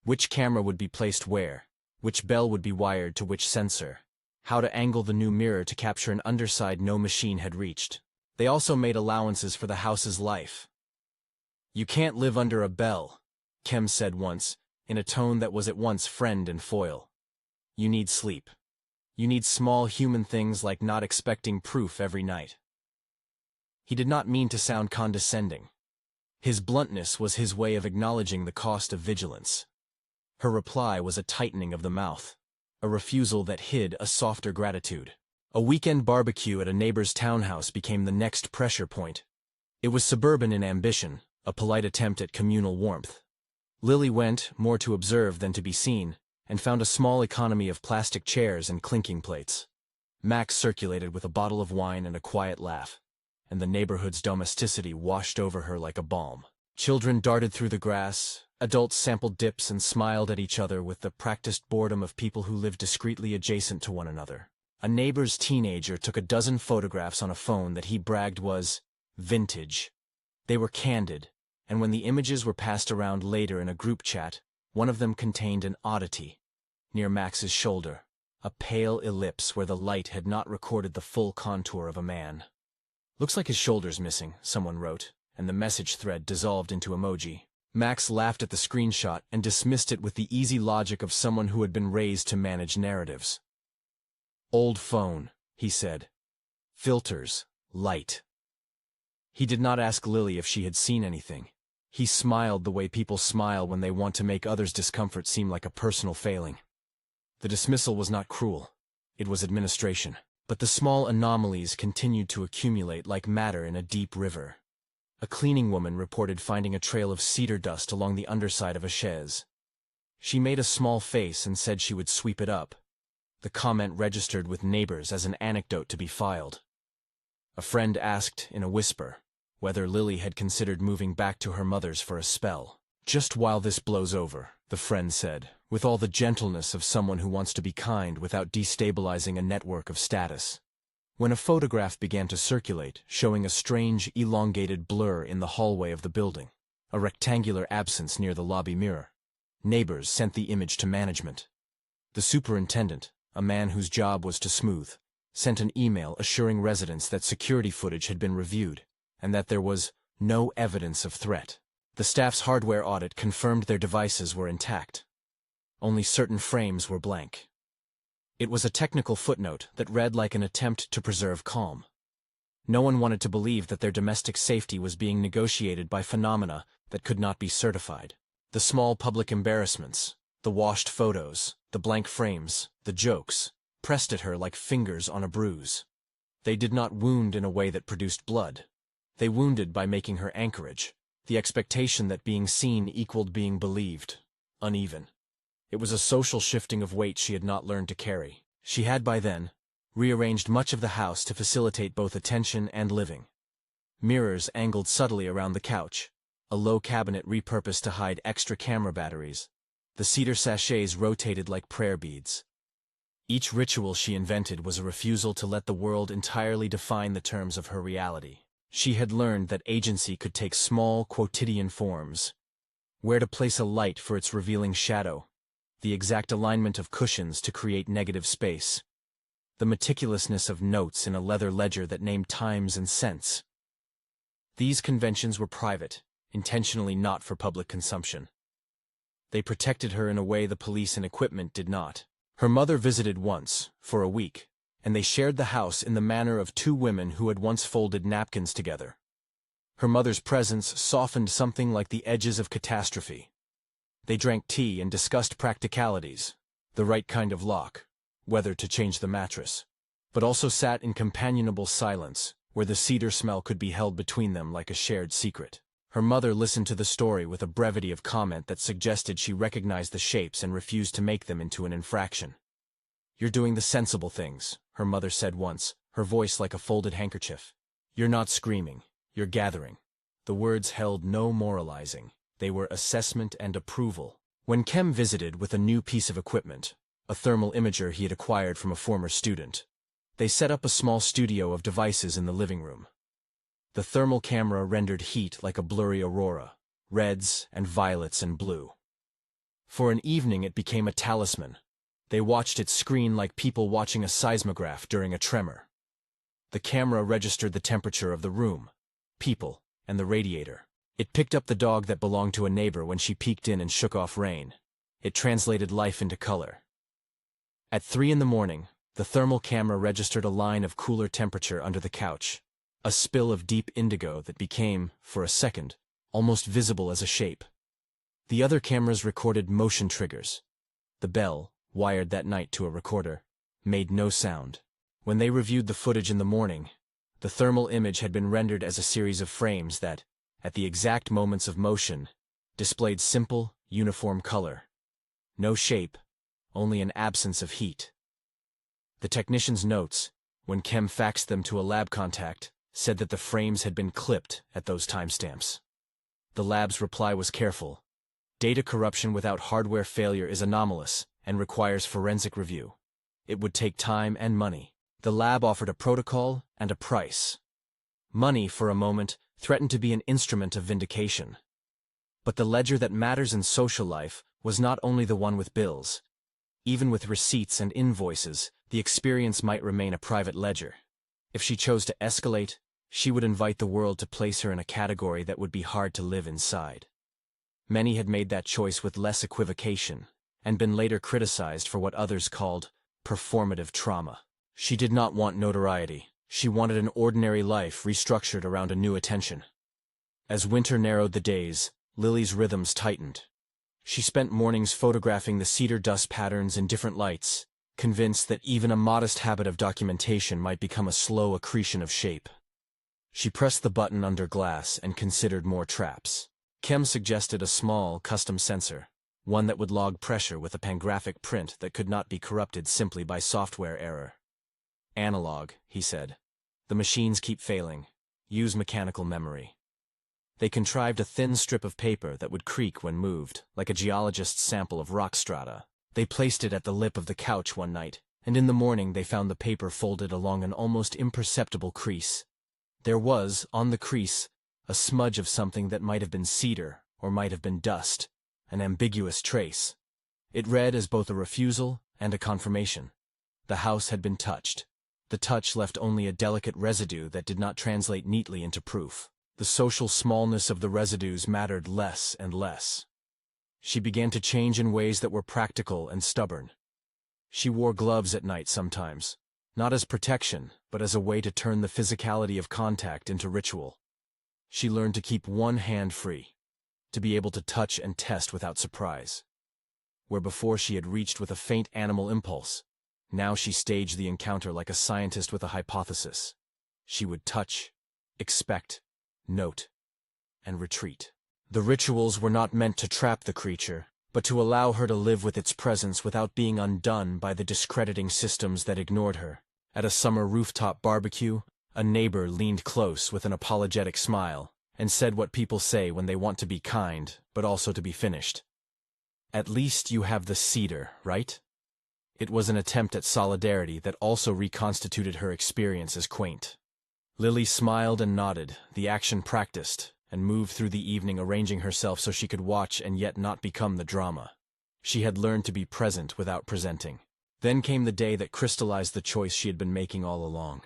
Which camera would be placed where, which bell would be wired to which sensor, how to angle the new mirror to capture an underside no machine had reached. They also made allowances for the house's life. "You can't live under a bell," Kem said once, in a tone that was at once friend and foil. "You need sleep. You need small human things like not expecting proof every night." He did not mean to sound condescending. His bluntness was his way of acknowledging the cost of vigilance. Her reply was a tightening of the mouth, a refusal that hid a softer gratitude. A weekend barbecue at a neighbor's townhouse became the next pressure point. It was suburban in ambition, a polite attempt at communal warmth. Lily went, more to observe than to be seen, and found a small economy of plastic chairs and clinking plates. Max circulated with a bottle of wine and a quiet laugh, and the neighborhood's domesticity washed over her like a balm. Children darted through the grass, adults sampled dips and smiled at each other with the practiced boredom of people who lived discreetly adjacent to one another. A neighbor's teenager took a dozen photographs on a phone that he bragged was vintage. They were candid, and when the images were passed around later in a group chat, one of them contained an oddity. Near Max's shoulder, a pale ellipse where the light had not recorded the full contour of a man. "Looks like his shoulder's missing," someone wrote, and the message thread dissolved into emoji. Max laughed at the screenshot and dismissed it with the easy logic of someone who had been raised to manage narratives. "Old phone," he said. "Filters, light." He did not ask Lily if she had seen anything. He smiled the way people smile when they want to make others' discomfort seem like a personal failing. The dismissal was not cruel. It was administration. But the small anomalies continued to accumulate like matter in a deep river. A cleaning woman reported finding a trail of cedar dust along the underside of a chaise. She made a small face and said she would sweep it up. The comment registered with neighbors as an anecdote to be filed. A friend asked, in a whisper, whether Lily had considered moving back to her mother's for a spell. "Just while this blows over," the friend said, with all the gentleness of someone who wants to be kind without destabilizing a network of status. When a photograph began to circulate, showing a strange, elongated blur in the hallway of the building, a rectangular absence near the lobby mirror, neighbors sent the image to management. The superintendent, a man whose job was to smooth, sent an email assuring residents that security footage had been reviewed, and that there was no evidence of threat. The staff's hardware audit confirmed their devices were intact. Only certain frames were blank. It was a technical footnote that read like an attempt to preserve calm. No one wanted to believe that their domestic safety was being negotiated by phenomena that could not be certified. The small public embarrassments, the washed photos, the blank frames, the jokes, pressed at her like fingers on a bruise. They did not wound in a way that produced blood. They wounded by making her anchorage, the expectation that being seen equaled being believed, uneven. It was a social shifting of weight she had not learned to carry. She had by then rearranged much of the house to facilitate both attention and living. Mirrors angled subtly around the couch, a low cabinet repurposed to hide extra camera batteries. The cedar sachets rotated like prayer beads. Each ritual she invented was a refusal to let the world entirely define the terms of her reality. She had learned that agency could take small, quotidian forms. Where to place a light for its revealing shadow, the exact alignment of cushions to create negative space, the meticulousness of notes in a leather ledger that named times and cents. These conventions were private, intentionally not for public consumption. They protected her in a way the police and equipment did not. Her mother visited once, for a week, and they shared the house in the manner of two women who had once folded napkins together. Her mother's presence softened something like the edges of catastrophe. They drank tea and discussed practicalities, the right kind of lock, whether to change the mattress, but also sat in companionable silence, where the cedar smell could be held between them like a shared secret. Her mother listened to the story with a brevity of comment that suggested she recognized the shapes and refused to make them into an infraction. "You're doing the sensible things," her mother said once, her voice like a folded handkerchief. "You're not screaming, you're gathering." The words held no moralizing. They were assessment and approval. When Kem visited with a new piece of equipment, a thermal imager he had acquired from a former student, they set up a small studio of devices in the living room. The thermal camera rendered heat like a blurry aurora, reds and violets and blue. For an evening it became a talisman. They watched it screen like people watching a seismograph during a tremor. The camera registered the temperature of the room, people, and the radiator. It picked up the dog that belonged to a neighbor when she peeked in and shook off rain. It translated life into color. At 3 in the morning, the thermal camera registered a line of cooler temperature under the couch, a spill of deep indigo that became, for a second, almost visible as a shape. The other cameras recorded motion triggers. The bell, wired that night to a recorder, made no sound. When they reviewed the footage in the morning, the thermal image had been rendered as a series of frames that, at the exact moments of motion, displayed simple, uniform color. No shape, only an absence of heat. The technician's notes, when Kem faxed them to a lab contact, said that the frames had been clipped at those timestamps. The lab's reply was careful. Data corruption without hardware failure is anomalous and requires forensic review. It would take time and money. The lab offered a protocol and a price. Money, for a moment, threatened to be an instrument of vindication. But the ledger that matters in social life was not only the one with bills. Even with receipts and invoices, the experience might remain a private ledger. If she chose to escalate, she would invite the world to place her in a category that would be hard to live inside. Many had made that choice with less equivocation, and been later criticized for what others called performative trauma. She did not want notoriety. She wanted an ordinary life restructured around a new attention. As winter narrowed the days, Lily's rhythms tightened. She spent mornings photographing the cedar dust patterns in different lights, convinced that even a modest habit of documentation might become a slow accretion of shape. She pressed the button under glass and considered more traps. Kem suggested a small, custom sensor, one that would log pressure with a pangraphic print that could not be corrupted simply by software error. "Analog," he said. "The machines keep failing. Use mechanical memory." They contrived a thin strip of paper that would creak when moved, like a geologist's sample of rock strata. They placed it at the lip of the couch one night, and in the morning they found the paper folded along an almost imperceptible crease. There was, on the crease, a smudge of something that might have been cedar or might have been dust, an ambiguous trace. It read as both a refusal and a confirmation. The house had been touched. The touch left only a delicate residue that did not translate neatly into proof. The social smallness of the residues mattered less and less. She began to change in ways that were practical and stubborn. She wore gloves at night sometimes, not as protection, but as a way to turn the physicality of contact into ritual. She learned to keep one hand free, to be able to touch and test without surprise. Where before she had reached with a faint animal impulse, now she staged the encounter like a scientist with a hypothesis. She would touch, expect, note, and retreat. The rituals were not meant to trap the creature, but to allow her to live with its presence without being undone by the discrediting systems that ignored her. At a summer rooftop barbecue, a neighbor leaned close with an apologetic smile and said what people say when they want to be kind, but also to be finished. "At least you have the cedar, right?" It was an attempt at solidarity that also reconstituted her experience as quaint. Lily smiled and nodded, the action practiced, and moved through the evening arranging herself so she could watch and yet not become the drama. She had learned to be present without presenting. Then came the day that crystallized the choice she had been making all along.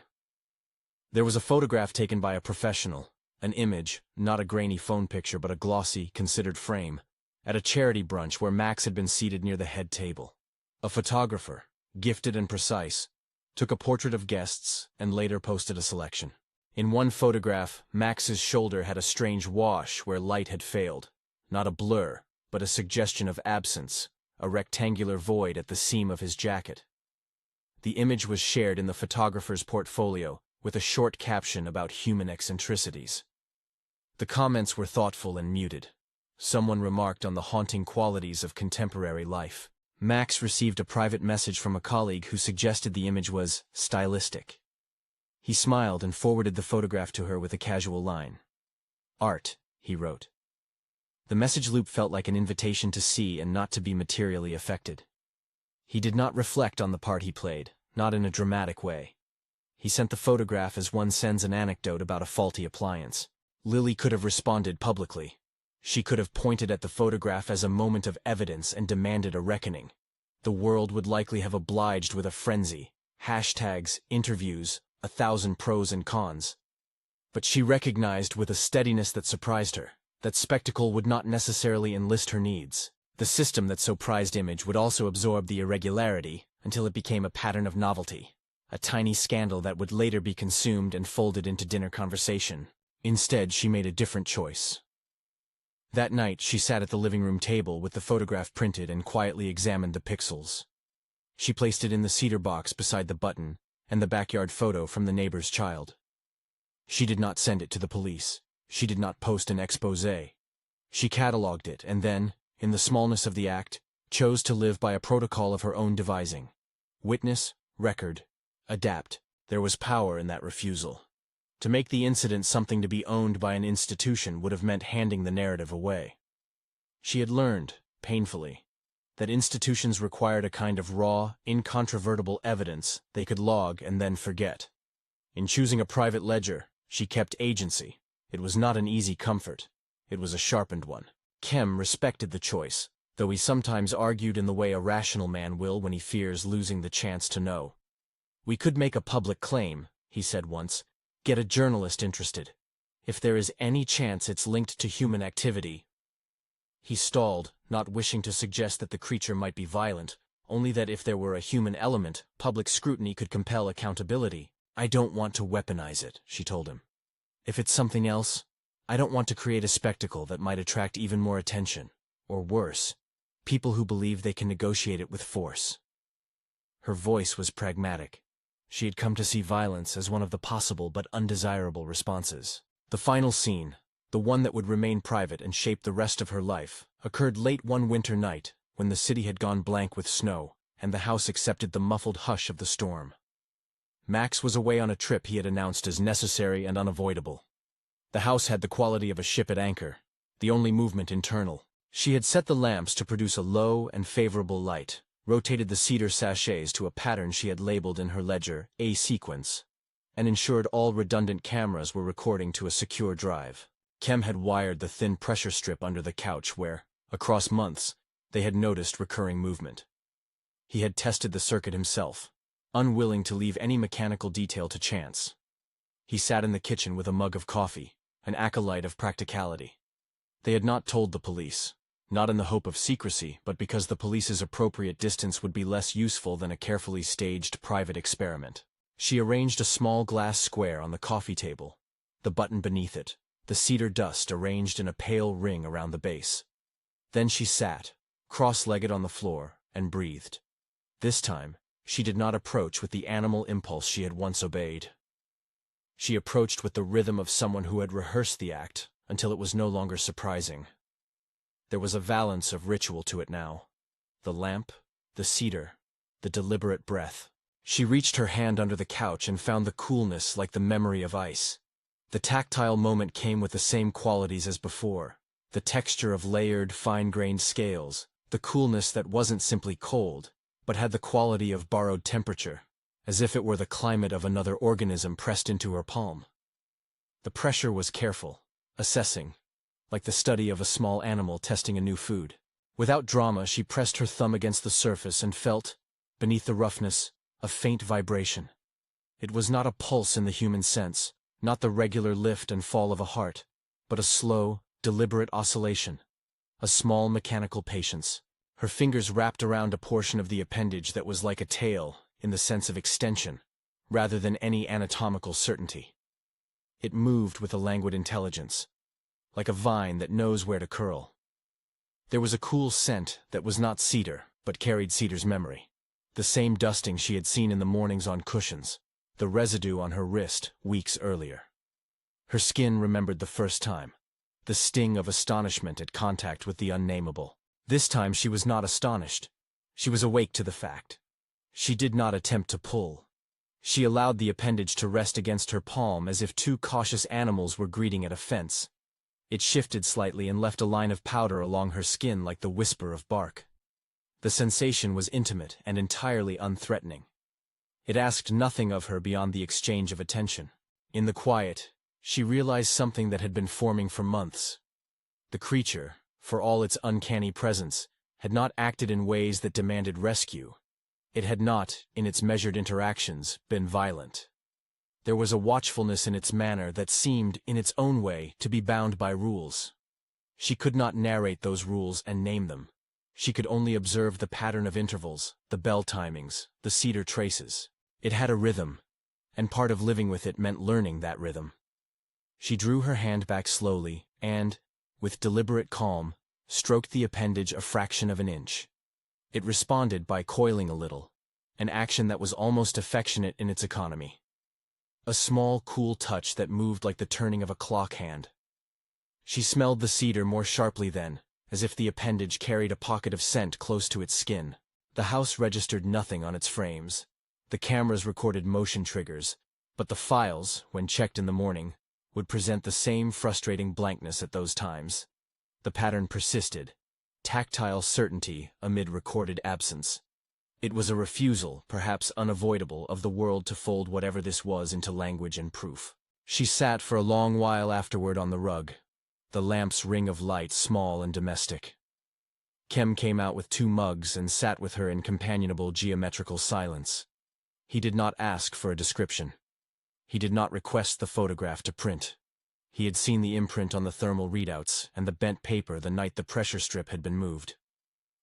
There was a photograph taken by a professional, an image, not a grainy phone picture but a glossy, considered frame, at a charity brunch where Max had been seated near the head table. A photographer, gifted and precise, took a portrait of guests and later posted a selection. In one photograph, Max's shoulder had a strange wash where light had failed, not a blur, but a suggestion of absence, a rectangular void at the seam of his jacket. The image was shared in the photographer's portfolio with a short caption about human eccentricities. The comments were thoughtful and muted. Someone remarked on the haunting qualities of contemporary life. Max received a private message from a colleague who suggested the image was stylistic. He smiled and forwarded the photograph to her with a casual line. "Art," he wrote. The message loop felt like an invitation to see and not to be materially affected. He did not reflect on the part he played, not in a dramatic way. He sent the photograph as one sends an anecdote about a faulty appliance. Lily could have responded publicly. She could have pointed at the photograph as a moment of evidence and demanded a reckoning. The world would likely have obliged with a frenzy, hashtags, interviews, 1,000 pros and cons. But she recognized with a steadiness that surprised her, that spectacle would not necessarily enlist her needs. The system that so prized image would also absorb the irregularity until it became a pattern of novelty, a tiny scandal that would later be consumed and folded into dinner conversation. Instead, she made a different choice. That night, she sat at the living room table with the photograph printed and quietly examined the pixels. She placed it in the cedar box beside the button and the backyard photo from the neighbor's child. She did not send it to the police. She did not post an exposé. She catalogued it and then, in the smallness of the act, chose to live by a protocol of her own devising. Witness, record, adapt. There was power in that refusal. To make the incident something to be owned by an institution would have meant handing the narrative away. She had learned, painfully, that institutions required a kind of raw, incontrovertible evidence they could log and then forget. In choosing a private ledger, she kept agency. It was not an easy comfort. It was a sharpened one. Kem respected the choice, though he sometimes argued in the way a rational man will when he fears losing the chance to know. "We could make a public claim," he said once. "Get a journalist interested. If there is any chance it's linked to human activity." He stalled, not wishing to suggest that the creature might be violent, only that if there were a human element, public scrutiny could compel accountability. "I don't want to weaponize it," she told him. "If it's something else, I don't want to create a spectacle that might attract even more attention, or worse, people who believe they can negotiate it with force." Her voice was pragmatic. She had come to see violence as one of the possible but undesirable responses. The final scene, the one that would remain private and shape the rest of her life, occurred late one winter night when the city had gone blank with snow and the house accepted the muffled hush of the storm. Max was away on a trip he had announced as necessary and unavoidable. The house had the quality of a ship at anchor, the only movement internal. She had set the lamps to produce a low and favorable light, rotated the cedar sachets to a pattern she had labeled in her ledger A sequence, and ensured all redundant cameras were recording to a secure drive. Kem had wired the thin pressure strip under the couch where, across months, they had noticed recurring movement. He had tested the circuit himself, unwilling to leave any mechanical detail to chance. He sat in the kitchen with a mug of coffee, an acolyte of practicality. They had not told the police, not in the hope of secrecy, but because the police's appropriate distance would be less useful than a carefully staged private experiment. She arranged a small glass square on the coffee table, the button beneath it, the cedar dust arranged in a pale ring around the base. Then she sat, cross-legged on the floor, and breathed. This time, she did not approach with the animal impulse she had once obeyed. She approached with the rhythm of someone who had rehearsed the act until it was no longer surprising. There was a valance of ritual to it now. The lamp, the cedar, the deliberate breath. She reached her hand under the couch and found the coolness like the memory of ice. The tactile moment came with the same qualities as before, the texture of layered, fine-grained scales, the coolness that wasn't simply cold, but had the quality of borrowed temperature, as if it were the climate of another organism pressed into her palm. The pressure was careful, assessing, like the study of a small animal testing a new food. Without drama, she pressed her thumb against the surface and felt, beneath the roughness, a faint vibration. It was not a pulse in the human sense, not the regular lift and fall of a heart, but a slow, deliberate oscillation, a small mechanical patience. Her fingers wrapped around a portion of the appendage that was like a tail, in the sense of extension, rather than any anatomical certainty. It moved with a languid intelligence, like a vine that knows where to curl. There was a cool scent that was not cedar, but carried cedar's memory. The same dusting she had seen in the mornings on cushions, the residue on her wrist weeks earlier. Her skin remembered the first time, the sting of astonishment at contact with the unnameable. This time she was not astonished. She was awake to the fact. She did not attempt to pull. She allowed the appendage to rest against her palm as if two cautious animals were greeting at a fence. It shifted slightly and left a line of powder along her skin like the whisper of bark. The sensation was intimate and entirely unthreatening. It asked nothing of her beyond the exchange of attention. In the quiet, she realized something that had been forming for months. The creature, for all its uncanny presence, had not acted in ways that demanded rescue. It had not, in its measured interactions, been violent. There was a watchfulness in its manner that seemed, in its own way, to be bound by rules. She could not narrate those rules and name them. She could only observe the pattern of intervals, the bell timings, the cedar traces. It had a rhythm, and part of living with it meant learning that rhythm. She drew her hand back slowly and, with deliberate calm, stroked the appendage a fraction of an inch. It responded by coiling a little, an action that was almost affectionate in its economy. A small, cool touch that moved like the turning of a clock hand. She smelled the cedar more sharply then, as if the appendage carried a pocket of scent close to its skin. The house registered nothing on its frames. The cameras recorded motion triggers, but the files, when checked in the morning, would present the same frustrating blankness at those times. The pattern persisted, tactile certainty amid recorded absence. It was a refusal, perhaps unavoidable, of the world to fold whatever this was into language and proof. She sat for a long while afterward on the rug, the lamp's ring of light small and domestic. Kem came out with 2 mugs and sat with her in companionable geometrical silence. He did not ask for a description. He did not request the photograph to print. He had seen the imprint on the thermal readouts and the bent paper the night the pressure strip had been moved.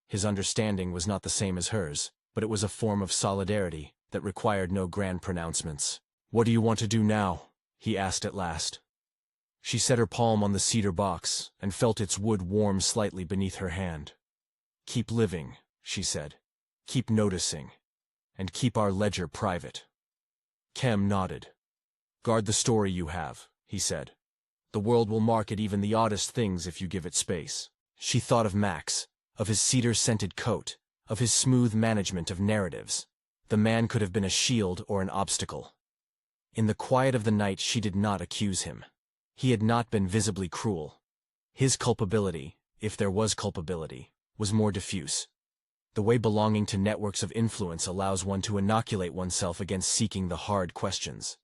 His understanding was not the same as hers, but it was a form of solidarity that required no grand pronouncements. "What do you want to do now?" he asked at last. She set her palm on the cedar box and felt its wood warm slightly beneath her hand. "Keep living," she said. "Keep noticing. And keep our ledger private." Kem nodded. "Guard the story you have," he said. "The world will market even the oddest things if you give it space." She thought of Max, of his cedar-scented coat, of his smooth management of narratives. The man could have been a shield or an obstacle. In the quiet of the night she did not accuse him. He had not been visibly cruel. His culpability, if there was culpability, was more diffuse. The way belonging to networks of influence allows one to inoculate oneself against seeking the hard questions.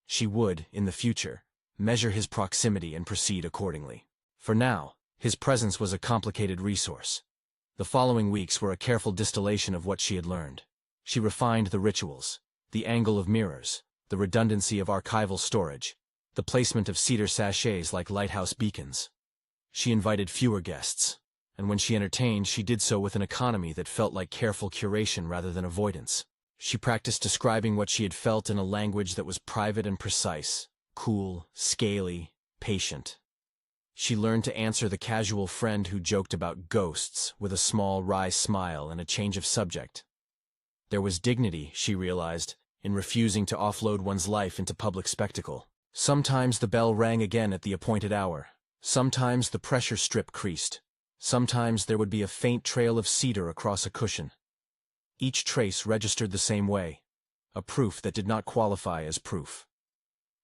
She would, in the future, measure his proximity and proceed accordingly. For now, his presence was a complicated resource. The following weeks were a careful distillation of what she had learned. She refined the rituals, the angle of mirrors, the redundancy of archival storage, the placement of cedar sachets like lighthouse beacons. She invited fewer guests, and when she entertained, she did so with an economy that felt like careful curation rather than avoidance. She practiced describing what she had felt in a language that was private and precise, cool, scaly, patient. She learned to answer the casual friend who joked about ghosts with a small wry smile and a change of subject. There was dignity, she realized, in refusing to offload one's life into public spectacle. Sometimes the bell rang again at the appointed hour. Sometimes the pressure strip creased. Sometimes there would be a faint trail of cedar across a cushion. Each trace registered the same way, a proof that did not qualify as proof.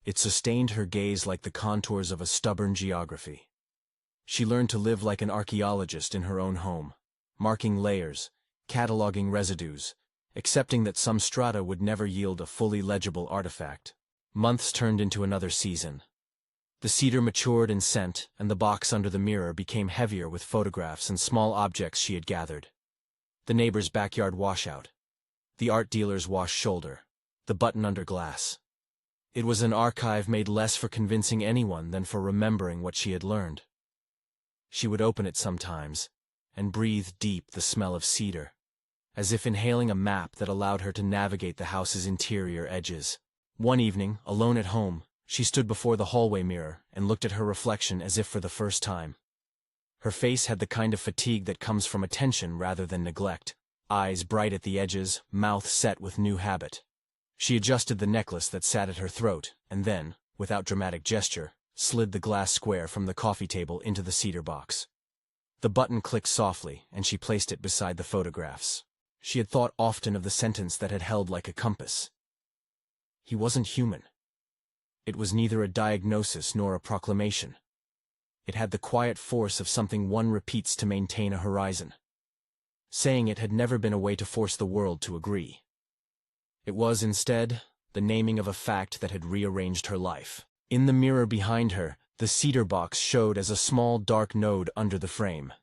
It sustained her gaze like the contours of a stubborn geography. She learned to live like an archaeologist in her own home, marking layers, cataloging residues, accepting that some strata would never yield a fully legible artifact. Months turned into another season. The cedar matured in scent, and the box under the mirror became heavier with photographs and small objects she had gathered. The neighbor's backyard washout, the art dealer's wash shoulder, the button under glass. It was an archive made less for convincing anyone than for remembering what she had learned. She would open it sometimes, and breathe deep the smell of cedar, as if inhaling a map that allowed her to navigate the house's interior edges. One evening, alone at home, she stood before the hallway mirror and looked at her reflection as if for the first time. Her face had the kind of fatigue that comes from attention rather than neglect, eyes bright at the edges, mouth set with new habit. She adjusted the necklace that sat at her throat, and then, without dramatic gesture, slid the glass square from the coffee table into the cedar box. The button clicked softly, and she placed it beside the photographs. She had thought often of the sentence that had held like a compass. He wasn't human. It was neither a diagnosis nor a proclamation. It had the quiet force of something one repeats to maintain a horizon. Saying it had never been a way to force the world to agree. It was, instead, the naming of a fact that had rearranged her life. In the mirror behind her, the cedar box showed as a small dark node under the frame.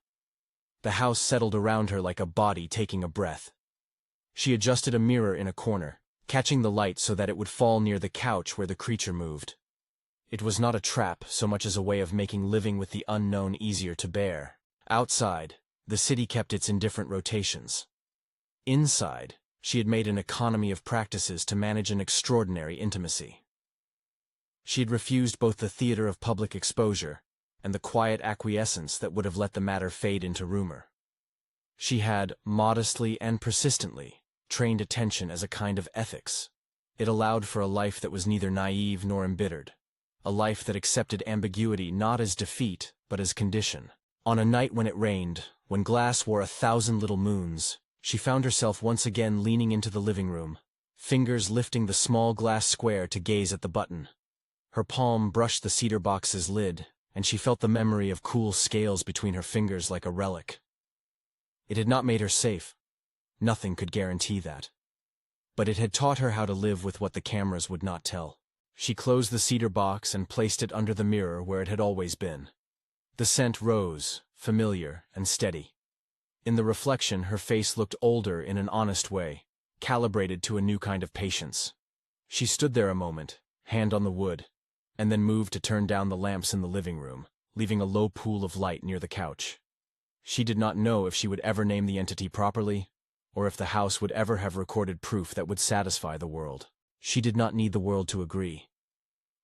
The house settled around her like a body taking a breath. She adjusted a mirror in a corner, catching the light so that it would fall near the couch where the creature moved. It was not a trap so much as a way of making living with the unknown easier to bear. Outside, the city kept its indifferent rotations. Inside, she had made an economy of practices to manage an extraordinary intimacy. She had refused both the theater of public exposure and the quiet acquiescence that would have let the matter fade into rumor. She had, modestly and persistently, trained attention as a kind of ethics. It allowed for a life that was neither naive nor embittered, a life that accepted ambiguity not as defeat but as condition. On a night when it rained, when glass wore 1,000 little moons, she found herself once again leaning into the living room, fingers lifting the small glass square to gaze at the button. Her palm brushed the cedar box's lid, and she felt the memory of cool scales between her fingers like a relic. It had not made her safe. Nothing could guarantee that. But it had taught her how to live with what the cameras would not tell. She closed the cedar box and placed it under the mirror where it had always been. The scent rose, familiar and steady. In the reflection, her face looked older in an honest way, calibrated to a new kind of patience. She stood there a moment, hand on the wood, and then moved to turn down the lamps in the living room, leaving a low pool of light near the couch. She did not know if she would ever name the entity properly, or if the house would ever have recorded proof that would satisfy the world. She did not need the world to agree.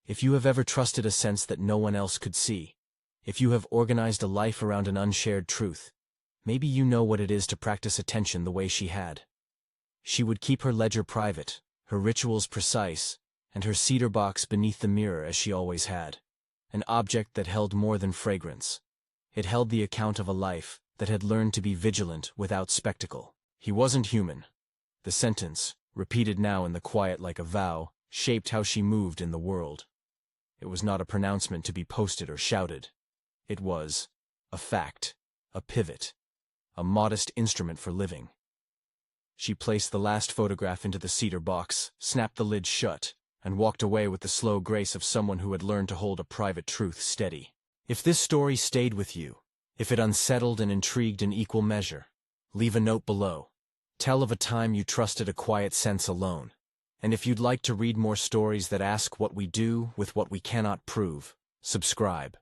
If you have ever trusted a sense that no one else could see, if you have organized a life around an unshared truth, maybe you know what it is to practice attention the way she had. She would keep her ledger private, her rituals precise, and her cedar box beneath the mirror as she always had. An object that held more than fragrance. It held the account of a life that had learned to be vigilant without spectacle. He wasn't human. The sentence, repeated now in the quiet like a vow, shaped how she moved in the world. It was not a pronouncement to be posted or shouted. It was a fact, a pivot, a modest instrument for living. She placed the last photograph into the cedar box, snapped the lid shut, and walked away with the slow grace of someone who had learned to hold a private truth steady. If this story stayed with you, if it unsettled and intrigued in equal measure, leave a note below. Tell of a time you trusted a quiet sense alone. And if you'd like to read more stories that ask what we do with what we cannot prove, subscribe.